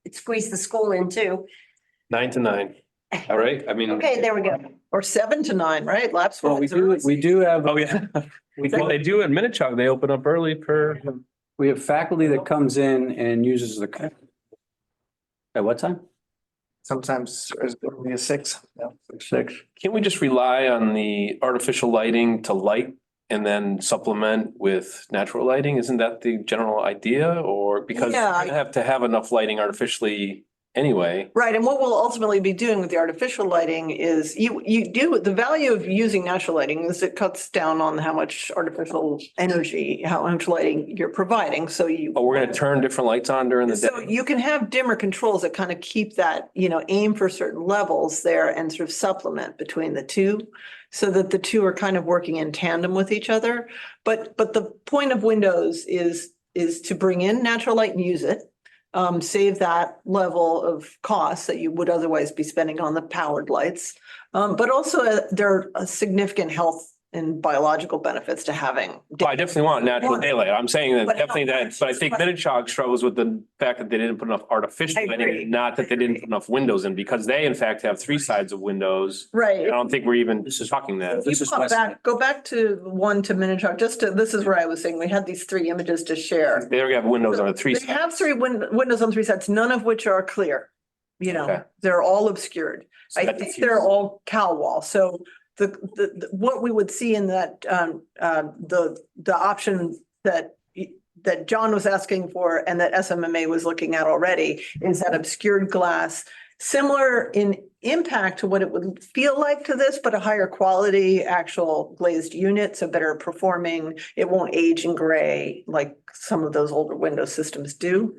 it squeezed the school in too. 9 to 9. All right. I mean. Okay, there we go. Or 7 to 9, right? Lap Well, swims. we do have. Oh, yeah. Well, they do at Minichog. They open up early for. We have faculty that comes in and uses the. At what time? Sometimes as early as 6. Yeah. 6. Can't we just rely on the artificial lighting to light and then supplement with natural lighting? Isn't that the general idea? Or because you Yeah. have to have enough lighting artificially anyway. Right, and what we'll ultimately be doing with the artificial lighting is the value of using natural lighting is it cuts down on how much artificial energy, how much lighting you're providing, so you. Oh, we're gonna turn different lights on during the day. So you can have dimmer controls that kind of keep that, aim for certain levels there and sort of supplement between the two, so that the two are kind of working in tandem with each other. But the point of windows is to bring in natural light and use it. Save that level of costs that you would otherwise be spending on the powered lights. But also there are a significant health and biological benefits to having. I definitely want natural daylight. I'm saying that But how definitely that, much but I is think what- Minichog struggles with the fact that they didn't put enough artificial I agree. lighting, not that they didn't put enough windows in, because they in fact have 3 sides of windows. I Right. don't think we're even talking that. If you go back to one to Minichog, this is where I was saying we had these 3 images to share. They already have windows on the 3 They sides. have 3 windows on 3 sides, none of which are clear. Okay. They're all obscured. So I that think diffuse- they're all cowl wall. So the what we would see in that the option that John was asking for and that SMMA was looking at already is that obscured glass, similar in impact to what it would feel like to this, but a higher quality actual glazed unit, so better performing. It won't age in gray like some of those older window systems do.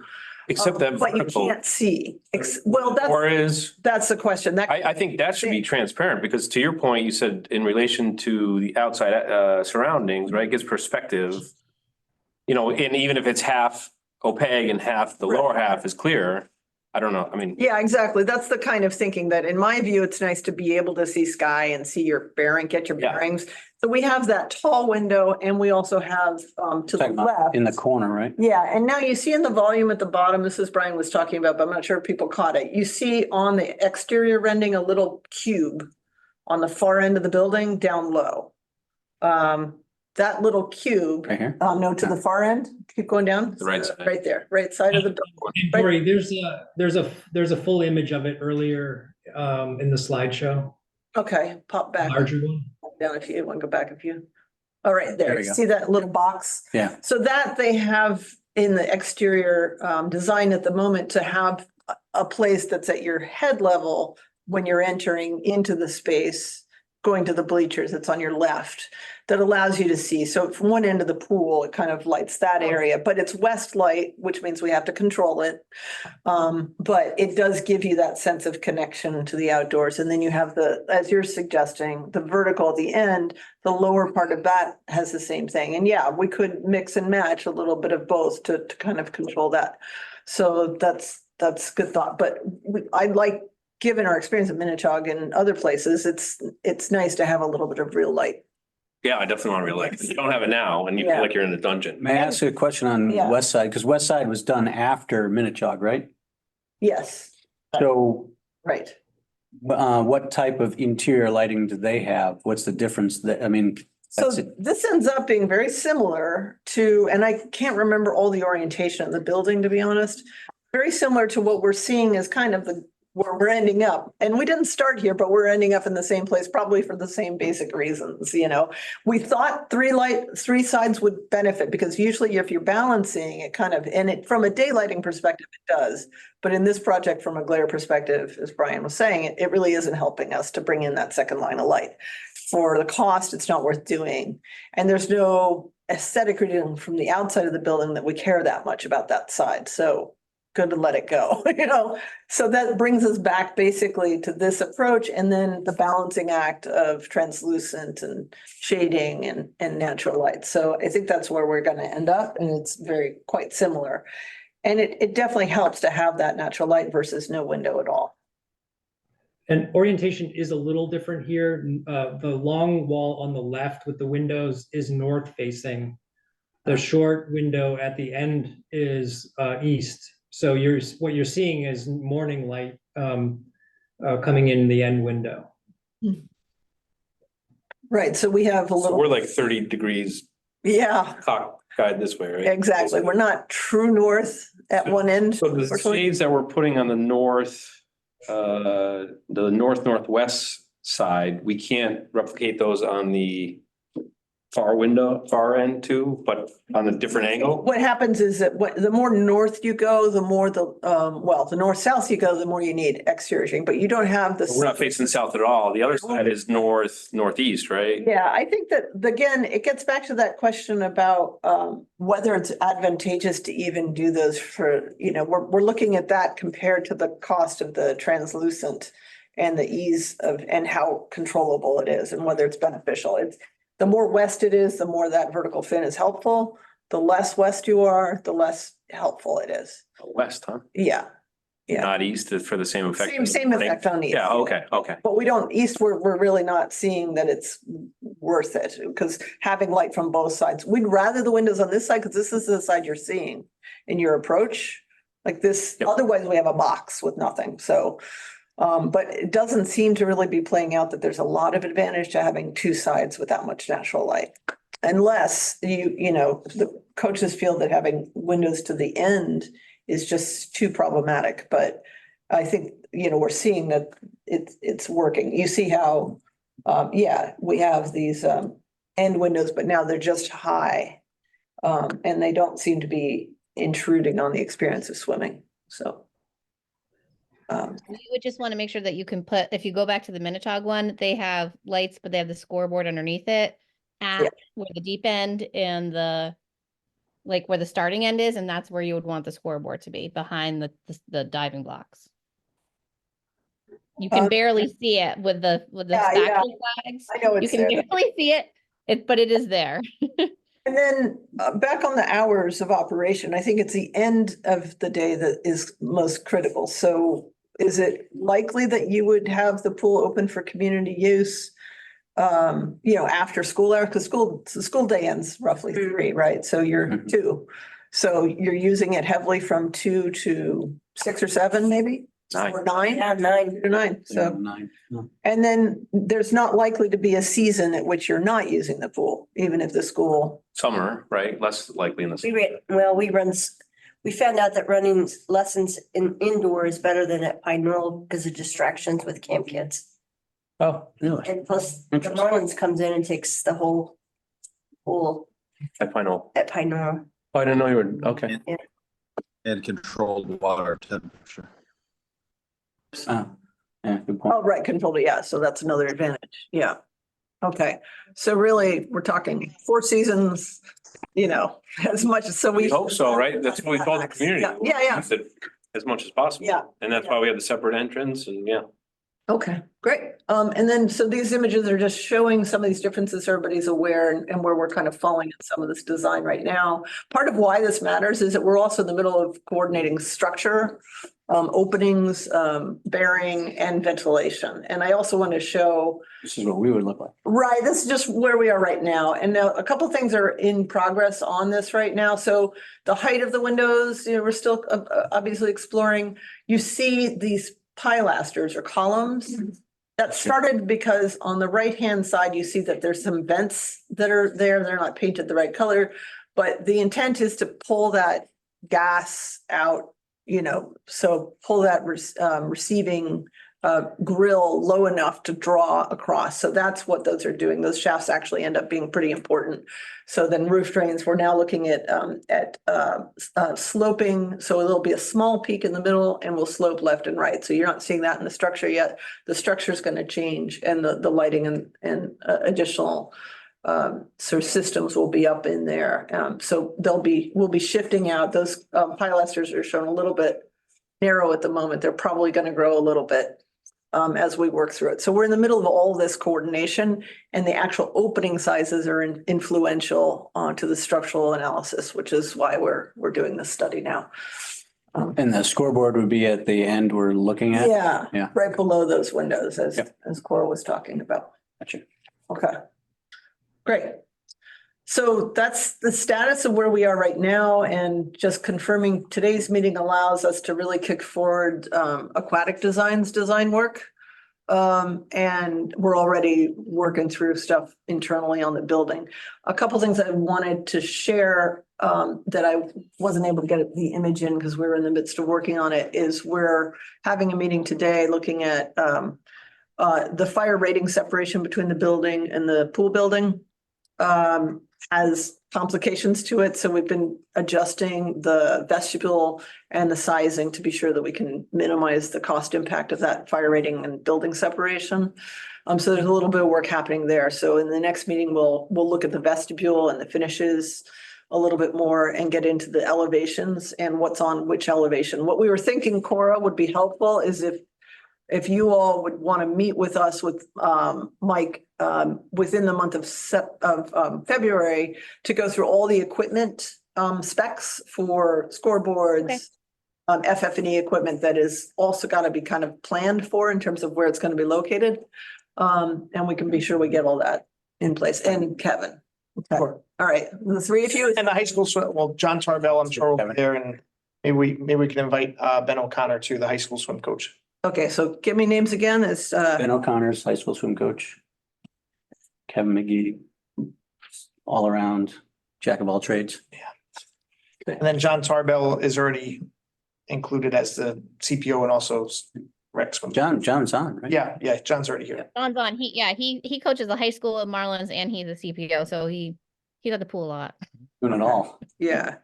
Except that But you vertical. can't see. Well, Or is, that's the question. I think that should be transparent, because to your point, you said in relation to the outside surroundings, right, it gives perspective. And even if it's half opaque and half, the lower half is clear, I don't know, I mean. Yeah, exactly. That's the kind of thinking that in my view, it's nice to be able to see sky and see your get your Yeah. bearings. So we have that tall window and we also have to the Talking about left. in the corner, right? Yeah, and now you see in the volume at the bottom, this is Brian was talking about, but I'm not sure if people caught it. You see on the exterior rendering a little cube on the far end of the building down low. that little cube, Right here? no, to the far end, keep going down. The right side. Right there, right side of the. And Dory, there's a full image of it earlier in the slideshow, Okay, pop back larger one. down if you want to go back a few. All right, There there, we go. see that little box? Yeah. So that they have in the exterior design at the moment to have a place that's at your head level when you're entering into the space, going to the bleachers, it's on your left, that allows you to see. So from one end of the pool, it kind of lights that area, but it's west light, which means we have to control it. But it does give you that sense of connection to the outdoors. And then you have the, as you're suggesting, the vertical at the end, the lower part of that has the same thing. And yeah, we could mix and match a little bit of both to kind of control that. So that's good thought. But I'd like, given our experience at Minnetonka and other places, it's nice to have a little bit of real light. Yeah, I definitely want to realize, because you don't have it now and you Yeah. feel like you're in a dungeon. May I ask you a question on Yeah. West Side? Because West Side was done after Minnetonka, right? Yes, So right. what type of interior lighting do they have? What's the difference that, I mean, So that's it. this ends up being very similar to, and I can't remember all the orientation of the building, to be honest. Very similar to what we're seeing as kind of where we're ending up. And we didn't start here, but we're ending up in the same place, probably for the same basic reasons, you know. We thought three sides would benefit because usually if you're balancing it kind of, and it from a daylighting perspective, it does. But in this project, from a glare perspective, as Brian was saying, it really isn't helping us to bring in that second line of light. For the cost, it's not worth doing. And there's no aesthetic reading from the outside of the building that we care that much about that side. So good to let it go, you know? So that brings us back basically to this approach and then the balancing act of translucent and shading and natural light. So I think that's where we're gonna end up and it's quite similar. And it definitely helps to have that natural light versus no window at all. And orientation is a little different here. The long wall on the left with the windows is north facing. The short window at the end is east. So what you're seeing is morning light coming in the end window. Right, so we have a So little, we're like 30 degrees yeah, cockeyed this way, right? exactly. We're not true north at one end. So the shades that we're putting on the northwest side, we can't replicate those on the far end too, but on a different angle. What happens is that the more north you go, the more the north-south you go, the more you need exterior shading, but you don't have We're not facing south at all. The other side is northeast, right? Yeah, I think that, again, it gets back to that question about whether it's advantageous to even do those for, you know, we're looking at that compared to the cost of the translucent and the ease of, and how controllable it is and whether it's beneficial. It's the more west it is, the more that vertical fin is helpful. The less west you are, the less helpful it is. West, huh? Yeah, yeah. Not east for the same effect. Same effect on east. Yeah, okay. But we don't, east, we're really not seeing that it's worth it, because having light from both sides, we'd rather the windows on this side, because this is the side you're seeing in your approach. Like this, Yep. otherwise we have a box with nothing, so. But it doesn't seem to really be playing out that there's a lot of advantage to having two sides with that much natural light. Unless you know, the coaches feel that having windows to the end is just too problematic, but I think, you know, we're seeing that it's working. You see how, we have these end windows, but now they're just high. And they don't seem to be intruding on the experience of swimming, so. You would just want to make sure that you can put, if you go back to the Minnetonka one, they have lights, but they have the scoreboard underneath it Yeah. at where the deep end and like where the starting end is, and that's where you would want the scoreboard to be, behind the diving blocks. You can barely see it with the Yeah, yeah. spackle flags. I know You it's can there. barely see it, but it is there. And then back on the hours of operation, I think it's the end of the day that is most critical. So is it likely that you would have the pool open for community use? You know, after school hours, because the school day ends roughly 3, right? So you're Mhm. 2. So you're using it heavily from 2 to 6 or 7, maybe? Or nine? Yeah, 9. Or nine, so. Nine. And then there's not likely to be a season at which you're not using the pool, even if the school. Summer, right? Less likely in the. We found out that running lessons indoor is better than at Pine Knoll because of distractions with camp kids. Oh, really? And plus, the Interesting. Marlins comes in and takes the whole pool I find out. at Pine Knoll. Oh, I didn't know you were, okay. And controlled water temperature. Yeah, good point. Oh, right, controlled, yeah, so that's another advantage, yeah. Okay, so really, we're talking 4 seasons, as much as, so we. We hope so, right? That's what we told the community. Yeah. Use it as much as possible. Yeah. And that's why we have the separate entrance and yeah. Okay, great. And then, so these images are just showing some of these differences, so everybody's aware and where we're kind of falling in some of this design right now. Part of why this matters is that we're also in the middle of coordinating structure, openings, bearing and ventilation. And I also want to show. This is what we would look like. Right, this is just where we are right now. And now a couple of things are in progress on this right now. So the height of the windows, we're still obviously exploring. You see these pilasters or columns. That started because on the right-hand side, you see that there's some vents that are there. They're not painted the right color, but the intent is to pull that gas out, so pull that receiving grill low enough to draw across. So that's what those are doing. Those shafts actually end up being pretty important. So then roof drains, we're now looking at sloping. So there'll be a small peak in the middle and we'll slope left and right. So you're not seeing that in the structure yet. The structure is going to change and the lighting and additional sort of systems will be up in there. So we'll be shifting out. Those pilasters are shown a little bit narrow at the moment. They're probably going to grow a little bit as we work through it. So we're in the middle of all this coordination and the actual opening sizes are influential to the structural analysis, which is why we're doing this study now. And the scoreboard would be at the end we're looking at? Yeah, right below those windows as Cora was talking about. Gotcha. Okay. Great. So that's the status of where we are right now, and just confirming today's meeting allows us to really kick forward aquatic design work. And we're already working through stuff internally on the building. A couple things I wanted to share that I wasn't able to get the image in because we were in the midst of working on it is we're having a meeting today looking at the fire rating separation between the building and the pool building. Has complications to it. So we've been adjusting the vestibule and the sizing to be sure that we can minimize the cost impact of that fire rating and building separation. So there's a little bit of work happening there. So in the next meeting, we'll look at the vestibule and the finishes a little bit more and get into the elevations and what's on which elevation. What we were thinking, Cora, would be helpful is if you all would want to meet with us with Mike within the month of February to go through all the equipment specs for scoreboards, FF&E equipment that is also got to be kind of planned for in terms of where it's going to be located. And we can be sure we get all that in place. And Kevin. Okay. Sure. All right, the three of you. And the high school, John Tarbell, I'm sure will be there, and maybe we can invite Ben O'Connor too, the high school swim coach. Okay, so give me names again. It's Ben O'Connor's high school swim coach. Kevin McGee, all around jack of all trades. And then John Tarbell is already included as the CPO and also rec swim. John's on, right? Yeah, John's already here. John's on. He coaches the high school of Marlins and he's a CPO, so he's at the pool a lot. Doing it all. yeah.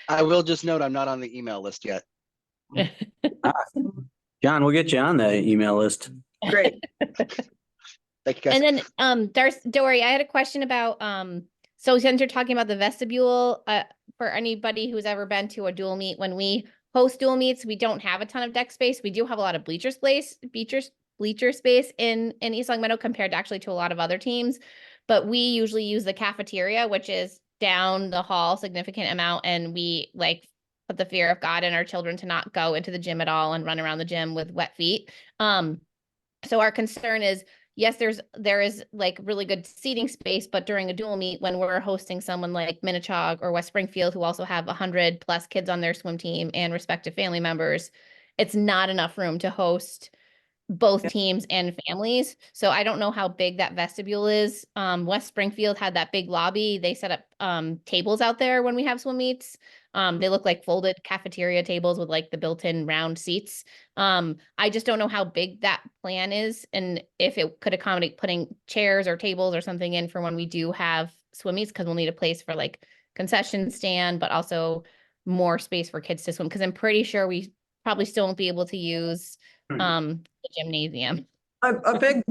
I will just note I'm not on the email list yet. John, we'll get you on the email list. Great. Thank you, guys. And then Dory, I had a question about so since you're talking about the vestibule, for anybody who's ever been to a dual meet, when we host dual meets, we don't have a ton of deck space. We do have a lot of bleacher space in East Long Meadow compared actually to a lot of other teams. But we usually use the cafeteria, which is down the hall significant amount, and we put the fear of God in our children to not go into the gym at all and run around the gym with wet feet. So our concern is, yes, there is really good seating space, but during a dual meet, when we're hosting someone like Minnechaug or West Springfield, who also have 100+ kids on their swim team and respective family members, it's not enough room to host both teams and families. So I don't know how big that vestibule is. West Springfield had that big lobby. They set up tables out there when we have swim meets. They look like folded cafeteria tables with like the built-in round seats. I just don't know how big that plan is and if it could accommodate putting chairs or tables or something in for when we do have swim meets, because we'll need a place for like concession stand, but also more space for kids to swim. Because I'm pretty sure we probably still won't be able to use the gymnasium. A big,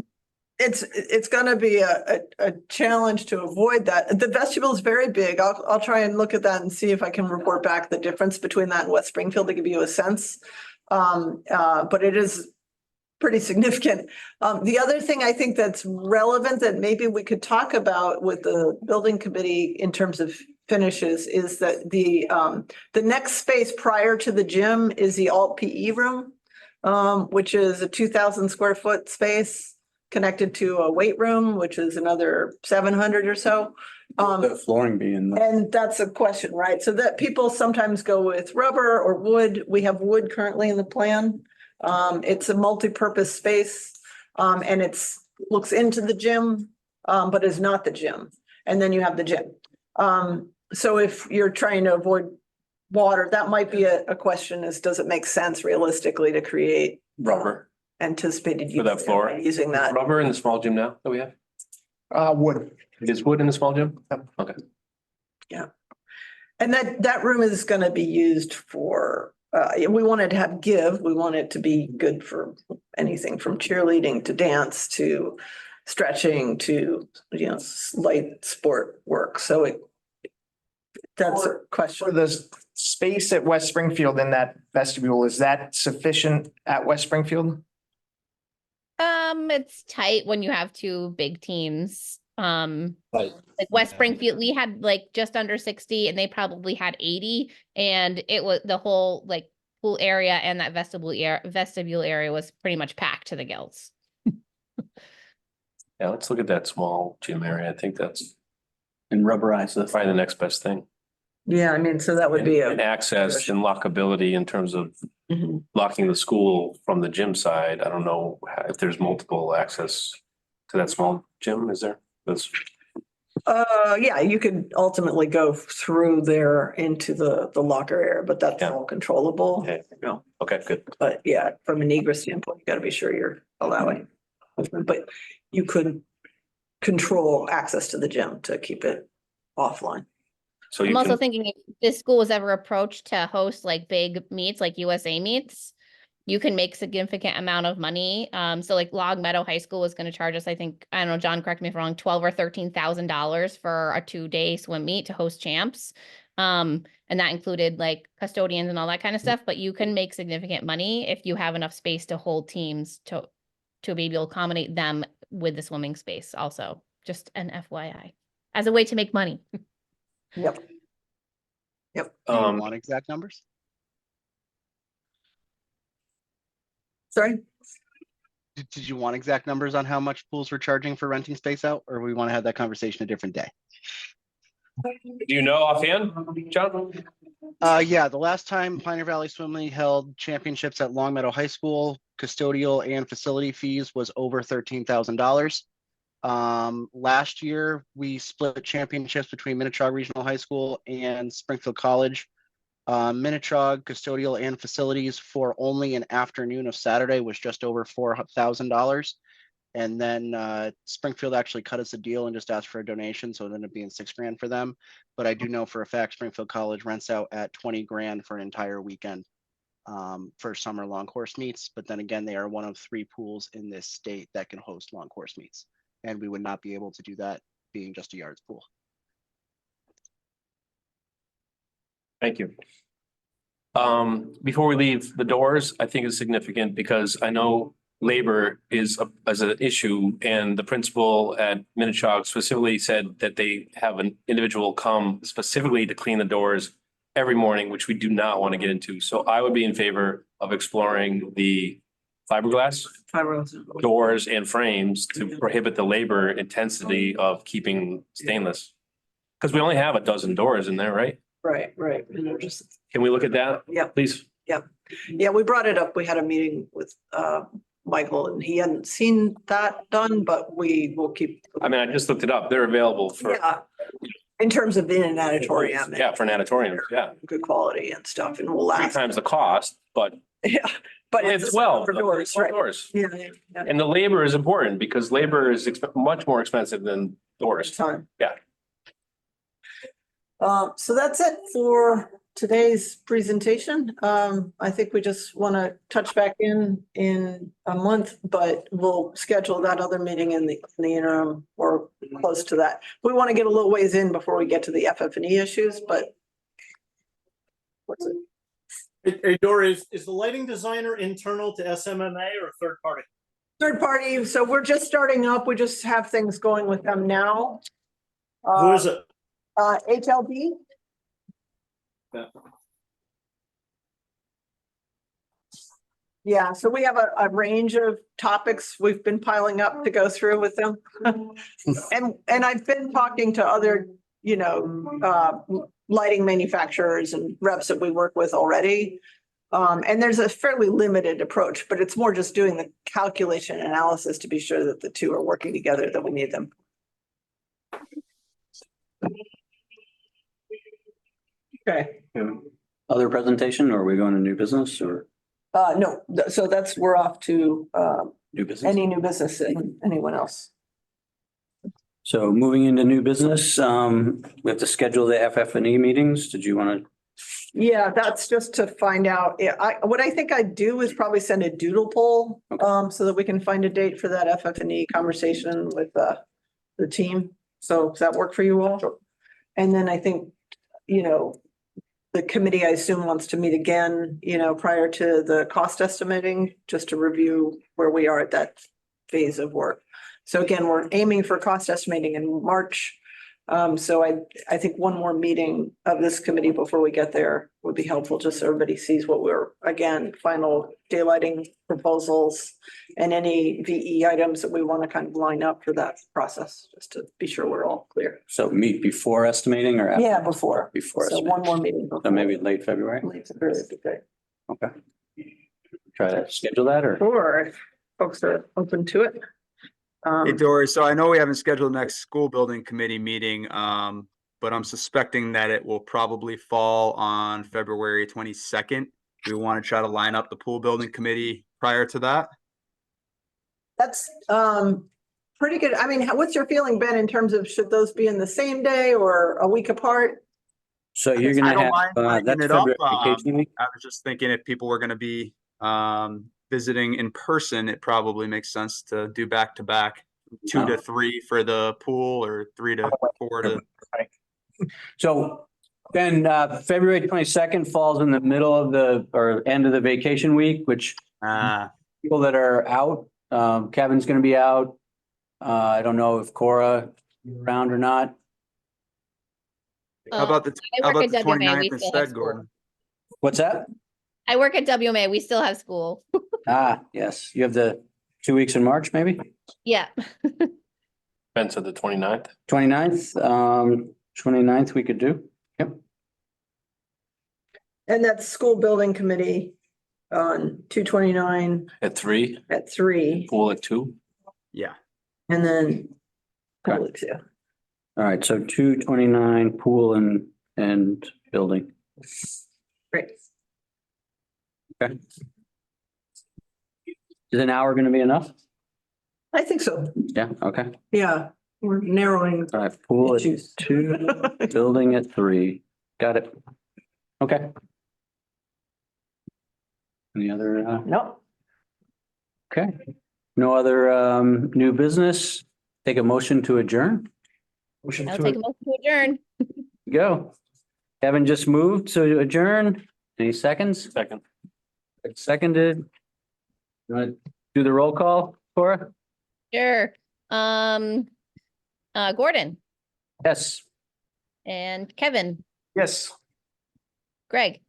it's gonna be a challenge to avoid that. The vestibule is very big. I'll try and look at that and see if I can report back the difference between that and West Springfield to give you a sense. But it is pretty significant. The other thing I think that's relevant that maybe we could talk about with the building committee in terms of finishes is that the next space prior to the gym is the alt PE room, which is a 2,000 square foot space connected to a weight room, which is another 700 or so. The flooring being. And that's a question, right? So that people sometimes go with rubber or wood. We have wood currently in the plan. It's a multi-purpose space, and looks into the gym, but is not the gym. And then you have the gym. So if you're trying to avoid water, that might be a question is, does it make sense realistically to create Rubber anticipated for that floor? using that? Rubber in the small gym now that we have? Wood. Is wood in the small gym? Okay. Yeah. And that room is going to be used for, we wanted to have give, we want it to be good for anything from cheerleading to dance to stretching to, light sport work. So that's a question. For the space at West Springfield in that vestibule, is that sufficient at West Springfield? It's tight when you have two big teams. Right. Like West Springfield, we had like just under 60 and they probably had 80. And it was the whole like pool area and that vestibule area was pretty much packed to the gills. Yeah, let's look at that small gym area. I think that's And rubberize the. probably the next best thing. Yeah, I mean, so that would be And access and lockability in terms of Mhm. locking the school from the gym side. I don't know if there's multiple access to that small gym, is there? That's, Yeah, you could ultimately go through there into the locker area, but that's Yeah. all controllable. Okay. No, okay, good. but yeah, from an egress standpoint, you gotta be sure you're allowing. But you could control access to the gym to keep it offline. So you I'm also can, thinking if this school was ever approached to host like big meets, like USA meets, you can make significant amount of money. So like Log Meadow High School was going to charge us, I think, I don't know, John, correct me if I'm wrong, $12,000 or $13,000 for a 2-day swim meet to host champs. And that included like custodians and all that kind of stuff, but you can make significant money if you have enough space to hold teams to be able to accommodate them with the swimming space also. Just an FYI, as a way to make money. Yep. Do you want exact numbers? Sorry? Did you want exact numbers on how much pools were charging for renting space out, or we want to have that conversation a different day? do you know offhand, John? Yeah, the last time Pioneer Valley Swim League held championships at Long Meadow High School, custodial and facility fees was over $13,000. Last year, we split championships between Minnetrog Regional High School and Springfield College. Minnetrog custodial and facilities for only an afternoon of Saturday was just over $4,000. And then Springfield actually cut us a deal and just asked for a donation, so it ended up being $6,000 for them. But I do know for a fact Springfield College rents out at $20,000 for an entire weekend for summer long course meets. But then again, they are one of 3 pools in this state that can host long course meets, and we would not be able to do that being just a yards pool. Thank you. Before we leave the doors, I think it's significant because I know labor is as an issue, and the principal at Minnetrog specifically said that they have an individual come specifically to clean the doors every morning, which we do not want to get into. So I would be in favor of exploring the fiberglass doors and frames to prohibit the labor intensity of keeping stainless. Because we only have a dozen doors in there, right? Right. Can we look at that? Yep. Please? Yep. Yeah, we brought it up. We had a meeting with Michael and he hadn't seen that done, but we will keep. I mean, I just looked it up. They're available for, Yeah, in terms of being an auditorium. and yeah, for an auditorium, yeah. Good quality and stuff and will Three last. times the cost, but Yeah, but it's 12. For doors, right? Doors. Yeah, yeah. And the labor is important because labor is much more expensive than doors. Time. Yeah. So that's it for today's presentation. I think we just want to touch back in a month, but we'll schedule that other meeting in the interim or close to that. We want to get a little ways in before we get to the FF&E issues, but what's it? Hey, Dory, is the lighting designer internal to SMMA or third party? Third party, so we're just starting up. We just have things going with them now. Who is it? HLB. Yeah. Yeah, so we have a range of topics we've been piling up to go through with them. And I've been talking to other, lighting manufacturers and reps that we work with already. And there's a fairly limited approach, but it's more just doing the calculation analysis to be sure that the two are working together, that we need them. Okay. Other presentation, or are we going to new business or No, so we're off to new business? any new business, anyone else? So moving into new business, we have to schedule the FF&E meetings. Did you want to? Yeah, that's just to find out. Yeah, what I think I'd do is probably send a doodle poll, so that we can find a date for that FF&E conversation with the team. So does that work for you all? Sure. And then I think, the committee, I assume, wants to meet again, prior to the cost estimating, just to review where we are at that phase of work. So again, we're aiming for cost estimating in March. So I think one more meeting of this committee before we get there would be helpful, just so everybody sees what we're, again, final daylighting proposals and any VE items that we want to kind of line up for that process, just to be sure we're all clear. So meet before estimating or after? Yeah, before. Before So estimating. one more meeting. So maybe late February? Late February would be great. Okay. Try to schedule that or? Or if folks are open to it. Hey, Dory, so I know we haven't scheduled next school building committee meeting, but I'm suspecting that it will probably fall on February 22nd. We want to try to line up the pool building committee prior to that. That's pretty good. I mean, what's your feeling, Ben, in terms of should those be in the same day or a week apart? So you're I gonna don't have, mind breaking that's it up. February vacation week? I was just thinking if people were gonna be visiting in person, it probably makes sense to do back to back, 2 to 3 for the pool or 3 to 4 to. So then February 22nd falls in the middle of or end of the vacation week, which people that are out, Kevin's gonna be out. I don't know if Cora is around or not. How about the I work at WMA, 29th we still have instead, school. Gordon? What's that? I work at WMA. We still have school. Yes, you have the 2 weeks in March, maybe? Yeah. Ben said the 29th. 29th, 29th we could do. Yep. And that's school building committee on 2/29 At 3, at 3, pool at 2. Yeah. and then. Okay. Yeah. All right, so 2/29 pool and building. Great. Okay. Is an hour gonna be enough? I think so. Yeah, okay. Yeah, we're narrowing. All right, pool at Issues. 2, building at 3. Got it. Okay. Any other, Nope. okay. No other new business? Take a motion to adjourn? Motion I'll to take a motion to adjourn. Go. Kevin just moved to adjourn. Any seconds? Second. Seconded. You want to do the roll call, Cora? Sure. Gordon Yes. and Kevin, Yes. Greg,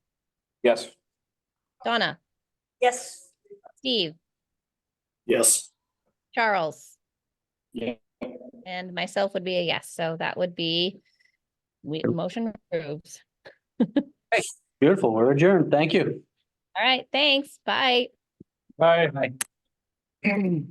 Yes. Donna, Yes. Steve, Yes. Charles. Yeah. And myself would be a yes. So that would be, motion approves. Beautiful. We're adjourned. Thank you. All right, thanks. Bye. Bye.